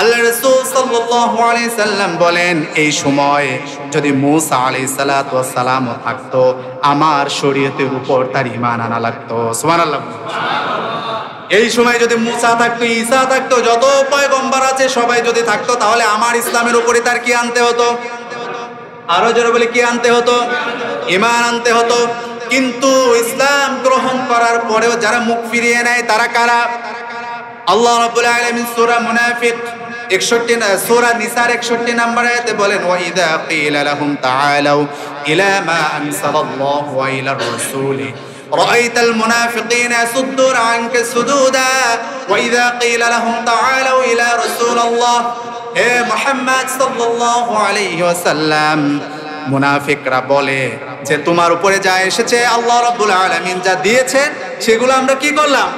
আল্লাহ রাসূল সাল্লাল্লাহু আলাইহি সাল্লাম বলেন এই সময় যদি মূসা আলাইহিস সালাতু ওয়াস সালাম থাকতো আমার শরীয়তের উপর তার ঈমান আনা লাগতো সুবহানাল্লাহ। এই সময় যদি মূসা থাকতো, ঈসা থাকতো, যত পয়গম্বর আছে সবাই যদি থাকতো তাহলে আমার ইসলামের উপরে তার কি আনতে হতো? আরো জোরে বলে কি আনতে হতো? ঈমান আনতে হতো। কিন্তু ইসলাম গ্রহণ করার পরেও যারা মুখ ফিরিয়ে নেয় তারা কারা? আল্লাহ রাব্বুল আলামিন সূরা মুনাফিক 61 সূরা নিসার 61 নম্বর আয়াতে বলেন ওয়া ইযা ক্বিলা লাহুম তাআলাউ ইলা মা আনসালাল্লাহু ওয়া ইলা রাসূলি রাআইতাল মুনাফিকিনা ইয়াসুদ্দুনা আনকা সুদুদা ওয়া ইযা ক্বিলা লাহুম তাআলাউ ইলা রাসূলিল্লাহ হে মুহাম্মদ সাল্লাল্লাহু আলাইহি ওয়াসাল্লাম মুনাফিকরা বলে যে তোমার উপরে যা এসেছে আল্লাহ রাব্বুল আলামিন যা দিয়েছেন সেগুলো আমরা কি করলাম?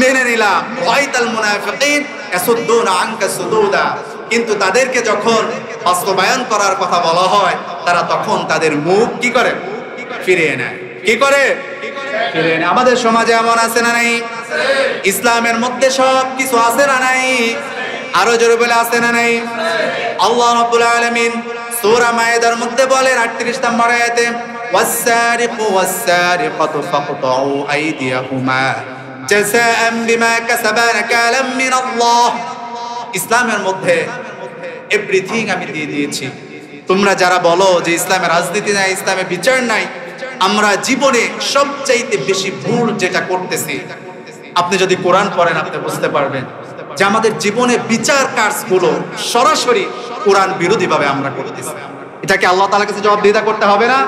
মেনে নিলাম। রাআইতাল মুনাফিকিন ইয়াসুদ্দুনা আনকা সুদুদা, কিন্তু তাদেরকে যখন বাস্তবায়ন করার কথা বলা হয় তারা তখন তাদের মুখ কি করে? ফিরিয়ে নেয়। কি করে? ফিরিয়ে নেয়। আমাদের সমাজে এমন আছে না নাই? ইসলামের মধ্যে সব কিছু আছে না নাই? আরো জোরে বলে আছে না নাই? আল্লাহ রাব্বুল আলামিন সূরা মায়েদার মধ্যে বলেন 38 নম্বর আয়াতে ওয়াস-সারিকু ওয়াস-সারিকাতু ফাকতাউ আইদিয়াহুমা জাযাআন বিমা কাসাবা নাকালাম মিনাল্লাহ। ইসলামের মধ্যে এভরিথিং আমি দিয়ে দিয়েছি। তোমরা যারা বলো যে ইসলামে রাজনীতি নাই, ইসলামে বিচার নাই, আমরা জীবনে সবচাইতে বেশি ভুল যেটা করতেছি, আপনি যদি কোরআন পড়েন আপনি বুঝতে পারবেন যে আমাদের জীবনে বিচার কাজগুলো সরাসরি কোরআন বিরোধী ভাবে আমরা করতেছি। এটাকে আল্লাহ তাআলার কাছে জবাবদিহিতা করতে হবে না?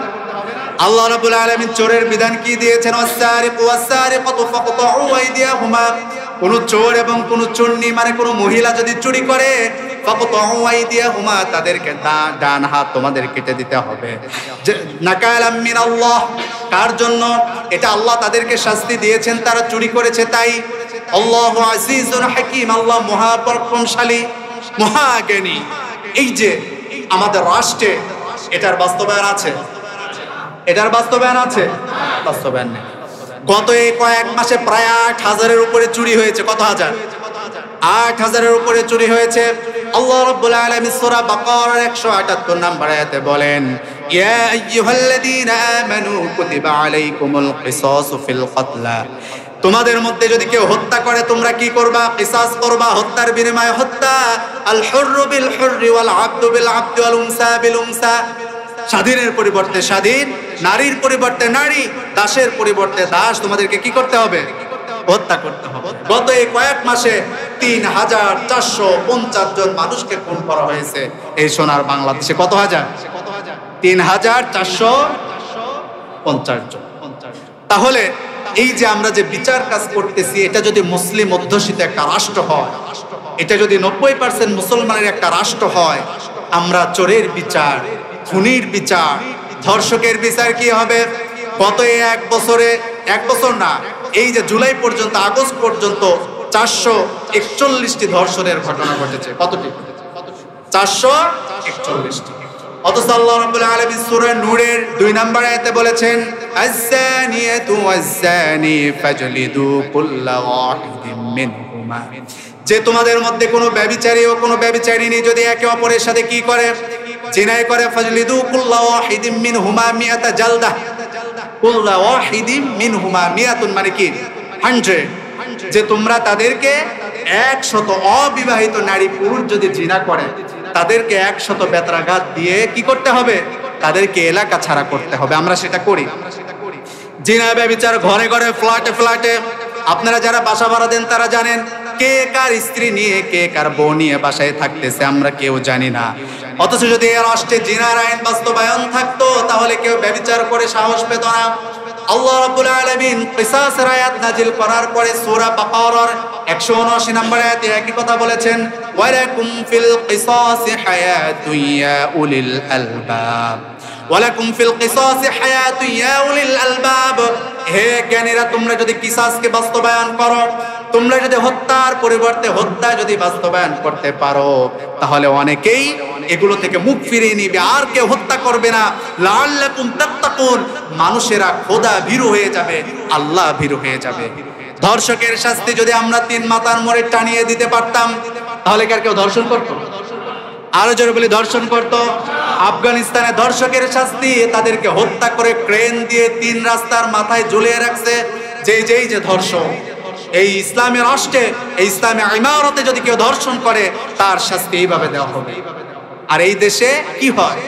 আল্লাহ রাব্বুল আলামিন চোরের বিধান কি দিয়েছেন? ওয়াস-সারিকু ওয়াস-সারিকাতু ফাকতাউ আইদিয়াহুমা। কোন চোর এবং কোন চুন্নি মানে কোন মহিলা যদি চুরি করে ফাকতাউ আইদিয়াহুমা, তাদেরকে ডান হাত তোমাদের কেটে দিতে হবে। নাকালাম মিনাল্লাহ, কার জন্য? এটা আল্লাহ তাদেরকে শাস্তি দিয়েছেন, তারা চুরি করেছে তাই। আল্লাহু আজিজুন হাকীম, আল্লাহ মহাপরাক্রমশালী মহাজ্ঞানী। এই যে আমাদের রাষ্ট্রে এটার বাস্তবায়ন আছে? এটার বাস্তবায়ন আছে? বাস্তবায়ন নেই। গত এই কয়েক মাসে প্রায় ৮,০০০-এর উপরে চুরি হয়েছে। কত হাজার? ৮,০০০-এর উপরে চুরি হয়েছে। আল্লাহ রাব্বুল আলামিন সূরা বাকারার ১৭৮ নম্বর আয়াতে বলেন ইয়া আইয়ুহাল্লাযীনা আমানু কুতিবা আলাইকুমুল কিসাসু ফিল কতলা। তোমাদের মধ্যে যদি কেউ হত্যা করে তোমরা কি করবা? কিসাস করবা, হত্যার বিনিময়ে হত্যা। আল হুররু বিল হুররি ওয়াল আবদু বিল আবদি ওয়াল উনসা বিল উনসা। স্বাধীনের পরিবর্তে স্বাধীন, নারীর পরিবর্তে নারী, দাসের পরিবর্তে দাস। তোমাদেরকে কি করতে হবে? হত্যা করতে হবে। গত এই কয়েক মাসে ৩,৪৫০ জন মানুষকে খুন করা হয়েছে এই সোনার বাংলাদেশে। কত হাজার? ৩,৪৫০ জন। তাহলে এই যে আমরা যে বিচার কাজ করতেছি, এটা যদি মুসলিম অধ্যুষিত একটা রাষ্ট্র হয়, এটা যদি ৯০% মুসলমানের একটা রাষ্ট্র হয়, আমরা চোরের বিচার, খুনির বিচার, ধর্ষকের বিচার কি হবে? গত এক বছর না, এই যে জুলাই পর্যন্ত, আগস্ট পর্যন্ত ৪৪১টি ধর্ষণের ঘটনা ঘটেছে। কতটি? ৪৪১টি। অথচ আল্লাহ রাব্বুল আলামিন সূরা নূরের ২ নম্বর আয়াতে বলেছেন আয-যানিয়াতু ওয়াজ-যানি ফাজলিদু কুল্লা ওয়াহিদিম মিনহুমা। যে তোমাদের মধ্যে কোনো ব্যভিচারী ও কোনো ব্যভিচারিণী যদি একে অপরের সাথে কি করে? জিনাই করে। ফাজলিদু কুল্লা ওয়াহিদিম মিনহুমা মিয়াতা জালদা। কুল্লা ওয়াহিদিম মিনহুমা মিয়াতুন মানে কি? 100। যে তোমরা তাদেরকে ১০০ অবিবাহিত নারী পুরুষ যদি জিনা করে তাদেরকে ১০০ বেত্রাঘাত দিয়ে কি করতে হবে? তাদেরকে এলাকা ছাড়া করতে হবে। আমরা সেটা করি। জিনা ব্যভিচার ঘরে ঘরে, ফ্ল্যাটে ফ্ল্যাটে। আপনারা যারা বাসা ভাড়া দেন তারা জানেন কে কার স্ত্রী নিয়ে, কে কার বউ নিয়ে বাসায় থাকতেছে আমরা কেউ জানি না। অথচ যদি এই রাষ্ট্রে জিনার আইন বাস্তবায়ন থাকতো তাহলে কেউ ব্যভিচার করে সাহস পেত না। আল্লাহ রাব্বুল আলামিন কিসাসের আয়াত নাজিল করার পরে সূরা বাকারার ১৭৯ নম্বর আয়াতে একই কথা বলেছেন ওয়ালাকুম ফিল কিসাসি হায়াতুন ইয়া উলিল আলবাব। ওয়ালাকুম ফিল কিসাসি হায়াতুন ইয়া উলিল আলবাব। হে জ্ঞানীরা, তোমরা যদি কিসাসকে বাস্তবায়ন করো তোমরা যদি হত্যার পরিবর্তে হত্যা যদি বাস্তবায়ন করতে পারো, তাহলে অনেকেই এগুলো থেকে মুখ ফিরিয়ে নিবে, আর কেউ হত্যা করবে না। লাআল্লাকুম তাত্তাকুন, মানুষেরা খোদা ভীরু হয়ে যাবে, আল্লাহ ভীরু হয়ে যাবে। ধর্ষকের শাস্তি যদি আমরা 3 মাথার মোড়ে টানিয়ে দিতে পারতাম, তাহলে কি আর কেউ ধর্ষণ করতো? আরো জোরে বলি, ধর্ষণ করতো? আফগানিস্তানে ধর্ষকের শাস্তি, তাদেরকে হত্যা করে ক্রেন দিয়ে 3 রাস্তার মাথায় ঝুলিয়ে রাখছে। যেই যে ধর্ষক, এই ইসলামের রাষ্ট্রে, এই ইসলামী ইমারতে যদি কেউ ধর্ষণ করে, তার শাস্তি এইভাবে দেওয়া হবে। আর এই দেশে কি হয়?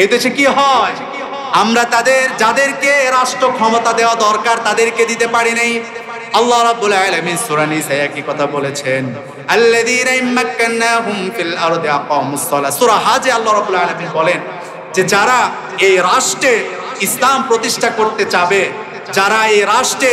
এই দেশে কি হয়? আমরা যাদেরকে রাষ্ট্র ক্ষমতা দেওয়া দরকার তাদেরকে দিতে পারি নাই। আল্লাহ রাব্বুল আলামিন সূরা নিসায় কি কথা বলেছেন? আল্লাযীনা ইম্মাক্কানাহুম ফিল আরদি আকামুস সালাহ। সূরা হাজে আল্লাহ রাব্বুল আলামিন বলেন যে যারা এই রাষ্ট্রে ইসলাম প্রতিষ্ঠা করতে চাবে, যারা এই রাষ্ট্রে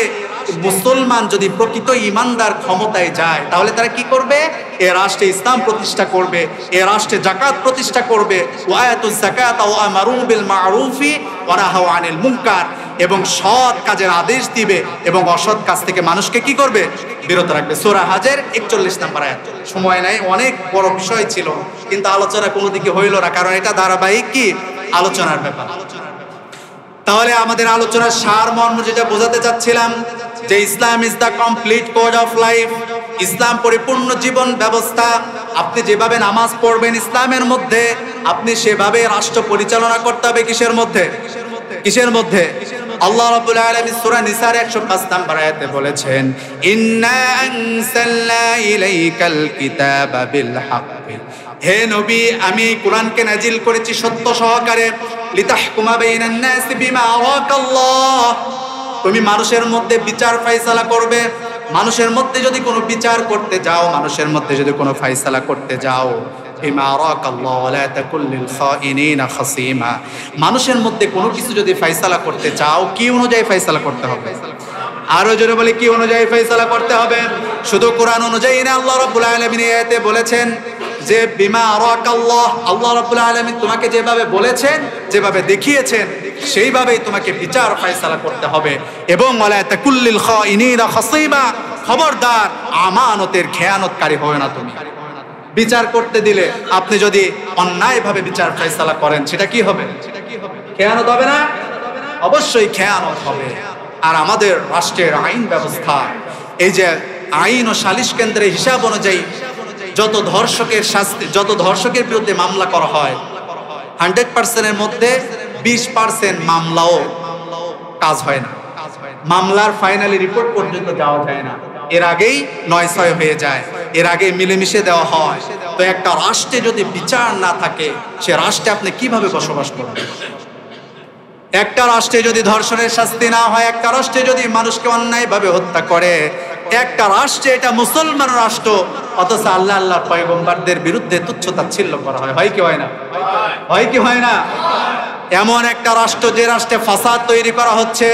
মুসলমান যদি প্রকৃত ঈমানদার ক্ষমতায় যায়, তাহলে তারা কি করবে? এই রাষ্ট্রে ইসলাম প্রতিষ্ঠা করবে, এই রাষ্ট্রে যাকাত প্রতিষ্ঠা করবে, ওয়া আয়াতুজ যাকাতা ওয়া আমারু বিল মা'রুফি ওয়া নাহাউ আনিল মুনকার, এবং সৎ কাজের আদেশ দিবে এবং অসৎ কাজ থেকে মানুষকে কি করবে? বিরত রাখবে। সূরা হাজের 41 নম্বর আয়াত। সময় নাই, অনেক বড় বিষয় ছিল, কিন্তু আলোচনা কোনো দিকে হইল না, কারণ এটা ধারাবাহিক কি আলোচনার ব্যাপার। তাহলে আমাদের আলোচনার সারমর্ম যেটা বোঝাতে চাচ্ছিলাম, যে Islam is the complete code of life. ইসলাম পরিপূর্ণ জীবন ব্যবস্থা। আপনি যেভাবে নামাজ পড়বেন ইসলামের মধ্যে, আপনি সেভাবে রাষ্ট্র পরিচালনা করতে হবে। কিসের মধ্যে? কিসের মধ্যে? আল্লাহ রাব্বুল আলামিন সূরা নিসার 105 নম্বর আয়াতে বলেছেন, ইন্না আনসালনা ইলাইকাল কিতাবা বিল হাক্কি। হে নবী, আমি কোরআনকে নাজিল করেছি সত্য সহকারে, লিতাহকুমা বাইনান নাসি বিমা আরাকাল্লাহ। তুমি মানুষের মধ্যে বিচার ফায়সালা করবে। মানুষের মধ্যে যদি কোনো বিচার করতে যাও, মানুষের মধ্যে যদি কোনো ফায়সালা করতে যাও, বিমা আরাকাল্লাহ ওয়া লা তাকুল লিল খাইনিনা খাসিমা। মানুষের মধ্যে কোনো কিছু যদি ফায়সালা করতে চাও, কি অনুযায়ী ফায়সালা করতে হবে? আরো জোরে বলে, কি অনুযায়ী ফায়সালা করতে হবে? শুধু কোরআন অনুযায়ী না। আল্লাহ রাব্বুল আলামিন এই আয়াতে বলেছেন যে বিমা আরাকাল্লাহ, আল্লাহ রাব্বুল আলামিন তোমাকে যেভাবে বলেছেন, যেভাবে দেখিয়েছেন, সেইভাবেই তোমাকে বিচার ফায়সালা করতে হবে। এবং ওয়ালা তাকুল লিল খাইনিনা খাসিমা, খবরদার আমানতের খেয়ানতকারী হবে না তুমি। বিচার করতে দিলে আপনি যদি অন্যায়ভাবে বিচার ফায়সালা করেন, সেটা কি হবে? খেয়ানত হবে না? অবশ্যই খেয়ানত হবে। আর আমাদের রাষ্ট্রের আইন ব্যবস্থা, এই যে আইন ও সালিশ কেন্দ্রের হিসাব অনুযায়ী যত ধর্ষকের বিরুদ্ধে মামলা করা হয়, 100%-এর মধ্যে 20% মামলাও কাজ হয় না। মামলার ফাইনালি রিপোর্ট পর্যন্ত যাওয়া যায় না, এর আগেই 9-6 হয়ে যায়, এর আগে মিলেমিশে দেওয়া হয়। তো একটা রাষ্ট্রে যদি বিচার না থাকে, সে রাষ্ট্রে আপনি কিভাবে বসবাস করবেন? একটা রাষ্ট্রে যদি ধর্ষণের শাস্তি না হয়, একটা রাষ্ট্রে যদি মানুষকে অন্যায়ভাবে হত্যা করে, একটা রাষ্ট্রে, এটা মুসলমান রাষ্ট্র, অথচ আল্লাহর পয়গম্বরদের বিরুদ্ধে তুচ্ছ-তাচ্ছিল্য করা হয়, হয় কি হয় না? হয় কি হয় না? এমন একটা রাষ্ট্র, যে রাষ্ট্রে ফাসাদ তৈরি করা হচ্ছে।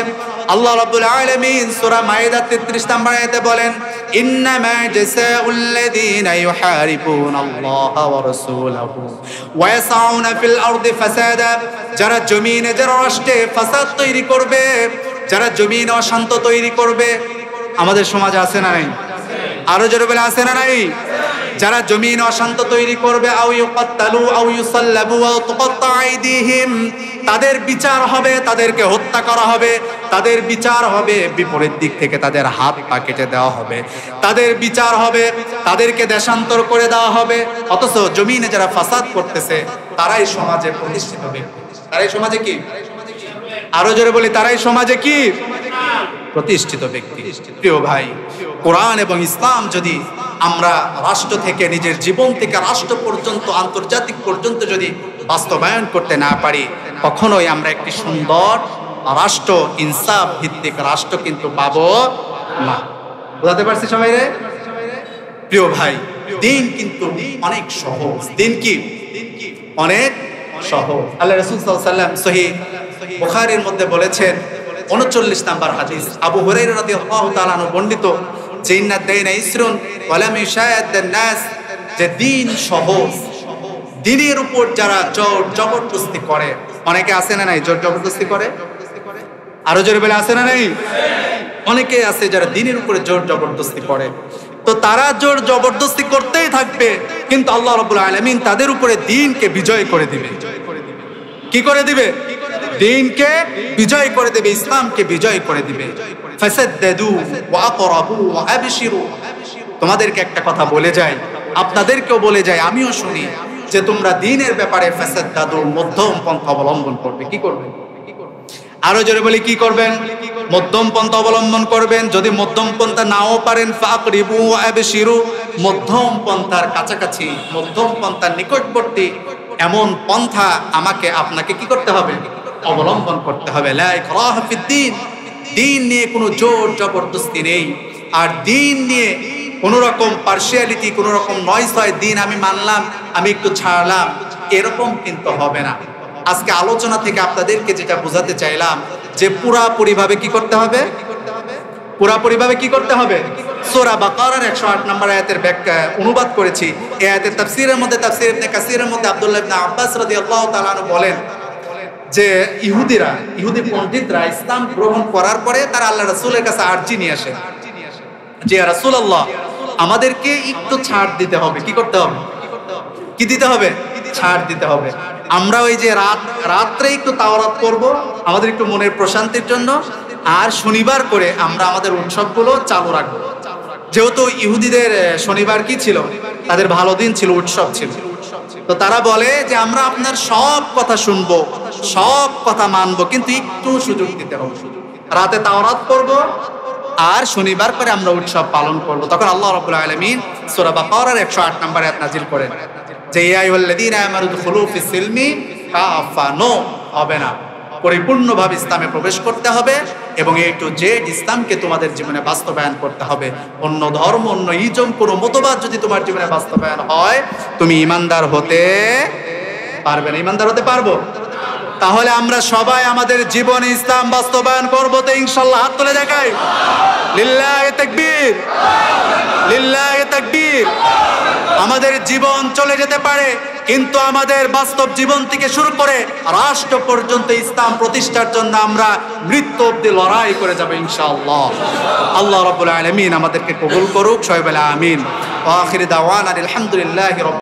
আল্লাহ রাব্বুল আলামিন সূরা মাইদা 33 নম্বর আয়াতে বলেন, ইন্নামা জাযাউল লাযীনা ইউহারিবুনাল্লাহা ওয়া রাসূলাহু ওয়া ইয়াসআউনা ফিল আরদি ফাসাদা। যারা জমিনে, যারা রাষ্ট্রে ফাসাদ তৈরি করবে, যারা জমিনে অশান্ত তৈরি করবে, আমাদের সমাজে আছে না নাই? আরো জোরে বলে, আছে না নাই? যারা জমিন অশান্ত তৈরি করবে, আও ইউকাত্তালু আও ইউসাল্লাবু আও তুকাত্তা আইদিহিম, তাদের বিচার হবে, তাদেরকে হত্যা করা হবে। তাদের বিচার হবে বিপরীত দিক থেকে তাদের হাত পা কেটে দেওয়া হবে। তাদের বিচার হবে তাদেরকে দেশান্তর করে দেওয়া হবে। অথচ জমিনে যারা ফাসাদ করতেছে, তারাই সমাজে প্রতিষ্ঠিত ব্যক্তি। তারাই সমাজে কি? আরো জোরে বলি, তারাই সমাজে কি? প্রতিষ্ঠিত ব্যক্তি। প্রিয় ভাই, কোরআন এবং ইসলাম যদি আমরা রাষ্ট্র থেকে, নিজের জীবন থেকে রাষ্ট্র পর্যন্ত, আন্তর্জাতিক পর্যন্ত যদি বাস্তবায়ন করতে না পারি, কখনোই আমরা একটি সুন্দর রাষ্ট্র, ইনসাফ ভিত্তিক রাষ্ট্র কিন্তু পাবো না। বুঝাতে পারছি সবাই রে? প্রিয় ভাই, দিন কিন্তু অনেক সহজ। দিন কি? অনেক সহজ। আল্লাহ রাসূল সাল্লাল্লাহু আলাইহি ওয়াসাল্লাম সহিহ বুখারীর মধ্যে বলেছেন, 39 নম্বর হাদিস, আবু হুরায়রা রাদিয়াল্লাহু তাআলা আনহু বর্ণিত, যে ইন্নাদ দাইনা ইসরুন ওয়া লাম ইশাদ্দান নাস, যে দিন সহজ। দিনের উপর যারা জোর জবরদস্তি করে, অনেকে আছে না নাই জোর জবরদস্তি করে? আরো জোরে বলে, আছে না নাই? অনেকে আছে যারা দ্বীনের উপরে জোর জবরদস্তি করে, তো তারা জোর জবরদস্তি করতেই থাকবে, কিন্তু আল্লাহ রাব্বুল আলামিন তাদের উপরে দ্বীনকে বিজয় করে দিবে। কি করে দিবে? দ্বীনকে বিজয় করে দিবে, ইসলামকে বিজয় করে দিবে। ফাসাদ্দাদু ওয়া আকরাবু ওয়া আবশিরু। তোমাদেরকে একটা কথা বলে যাই, আপনাদেরকেও বলে যাই, আমিও শুনি যে তোমরা দ্বীনের ব্যাপারে ফাসাদ্দাদু, মধ্যম পন্থা অবলম্বন করবে। কি করবে? আরো জোরে বলি, কি করবেন? মধ্যম পন্থা অবলম্বন করবেন। যদি মধ্যম পন্থা নাও পারেন, ফাকরিবু ওয়া আবশিরু, মধ্যম পন্থার কাছাকাছি, মধ্যম পন্থার নিকটবর্তী এমন পন্থা আমাকে আপনাকে কি করতে হবে? অবলম্বন করতে হবে। লা ইকরাহা ফিদ্দীন, দ্বীন নিয়ে কোনো জোর জবরদস্তি নেই। আর দ্বীন নিয়ে কোনো রকম পার্সিয়ালিটি, কোনো রকম নয় ছয় দিন আমি মানলাম, আমি একটু ছাড়লাম, এরকম কিন্তু হবে না। আজকে আলোচনা থেকে আপনাদেরকে যেটা বোঝাতে চাইলাম যে পুরাপুরিভাবে কি করতে হবে? পুরাপুরিভাবে কি করতে হবে? সূরা বাকারার 108 নম্বর আয়াতের ব্যাখ্যা অনুবাদ করেছি। এই আয়াতের তাফসীরের মধ্যে, তাফসীর ইবনে কাসীরের মধ্যে আব্দুল্লাহ ইবনে আব্বাস রাদিয়াল্লাহু তাআলা আনহু বলেন যে ইহুদি পণ্ডিতরা ইসলাম গ্রহণ করার পরে তারা আল্লাহ রাসূলের কাছে আরজি নিয়ে আসে যে ইয়া রাসূলুল্লাহ, আমাদেরকে একটু ছাড় দিতে হবে। কি করতে হবে? কি দিতে হবে? ছাড় দিতে হবে। আমরা ওই যে রাত্রে একটু তাওরাত করব আমাদের একটু মনের প্রশান্তির জন্য, আর শনিবার করে আমরা আমাদের উৎসবগুলো চালু রাখবো। যেহেতু ইহুদিদের শনিবার কি ছিল? তাদের ভালো দিন ছিল, উৎসব ছিল। তো তারা বলে যে আমরা আপনার সব কথা শুনবো, সব কথা মানবো, কিন্তু একটু সুযোগ দিতে হবে। রাতে তাওরাত করব আর শনিবার করে আমরা উৎসব পালন করব। তখন আল্লাহ রাব্বুল আলামিন সূরা বাকারার 108 নম্বর আয়াত নাযিল করেন যে ইয়া আইয়ুহাল্লাযীনা আমানু দুখুলু ফিস সিলমি কাফা। নো, হবে না। পরিপূর্ণভাবে ইসলামে প্রবেশ করতে হবে এবং এ টু জেড ইসলামকে তোমাদের জীবনে বাস্তবায়ন করতে হবে। অন্য ধর্ম, অন্য ইজম, কোনো মতবাদ যদি তোমার জীবনে বাস্তবায়ন হয়, তুমি ঈমানদার হতে পারবে না। ঈমানদার হতে পারবো? তাহলে আমরা সবাই আমাদের জীবনে ইসলাম বাস্তবায়ন করবো তো ইনশাআল্লাহ? হাত তুলে দেখাই। লিল্লাহি তাকবীর, লিল্লাহি তাকবীর। আমাদের জীবন চলে যেতে পারে, কিন্তু আমাদের বাস্তব জীবন থেকে শুরু করে রাষ্ট্র পর্যন্ত ইসলাম প্রতিষ্ঠার জন্য আমরা মৃত্যু অবধি লড়াই করে যাব ইনশাআল্লাহ। আল্লাহ রাব্বুল আলামিন আমাদেরকে কবুল করুক। সবাই বলে আমিন। ওয়া আখির দাওয়ানা আলহামদুলিল্লাহি রাব্বিল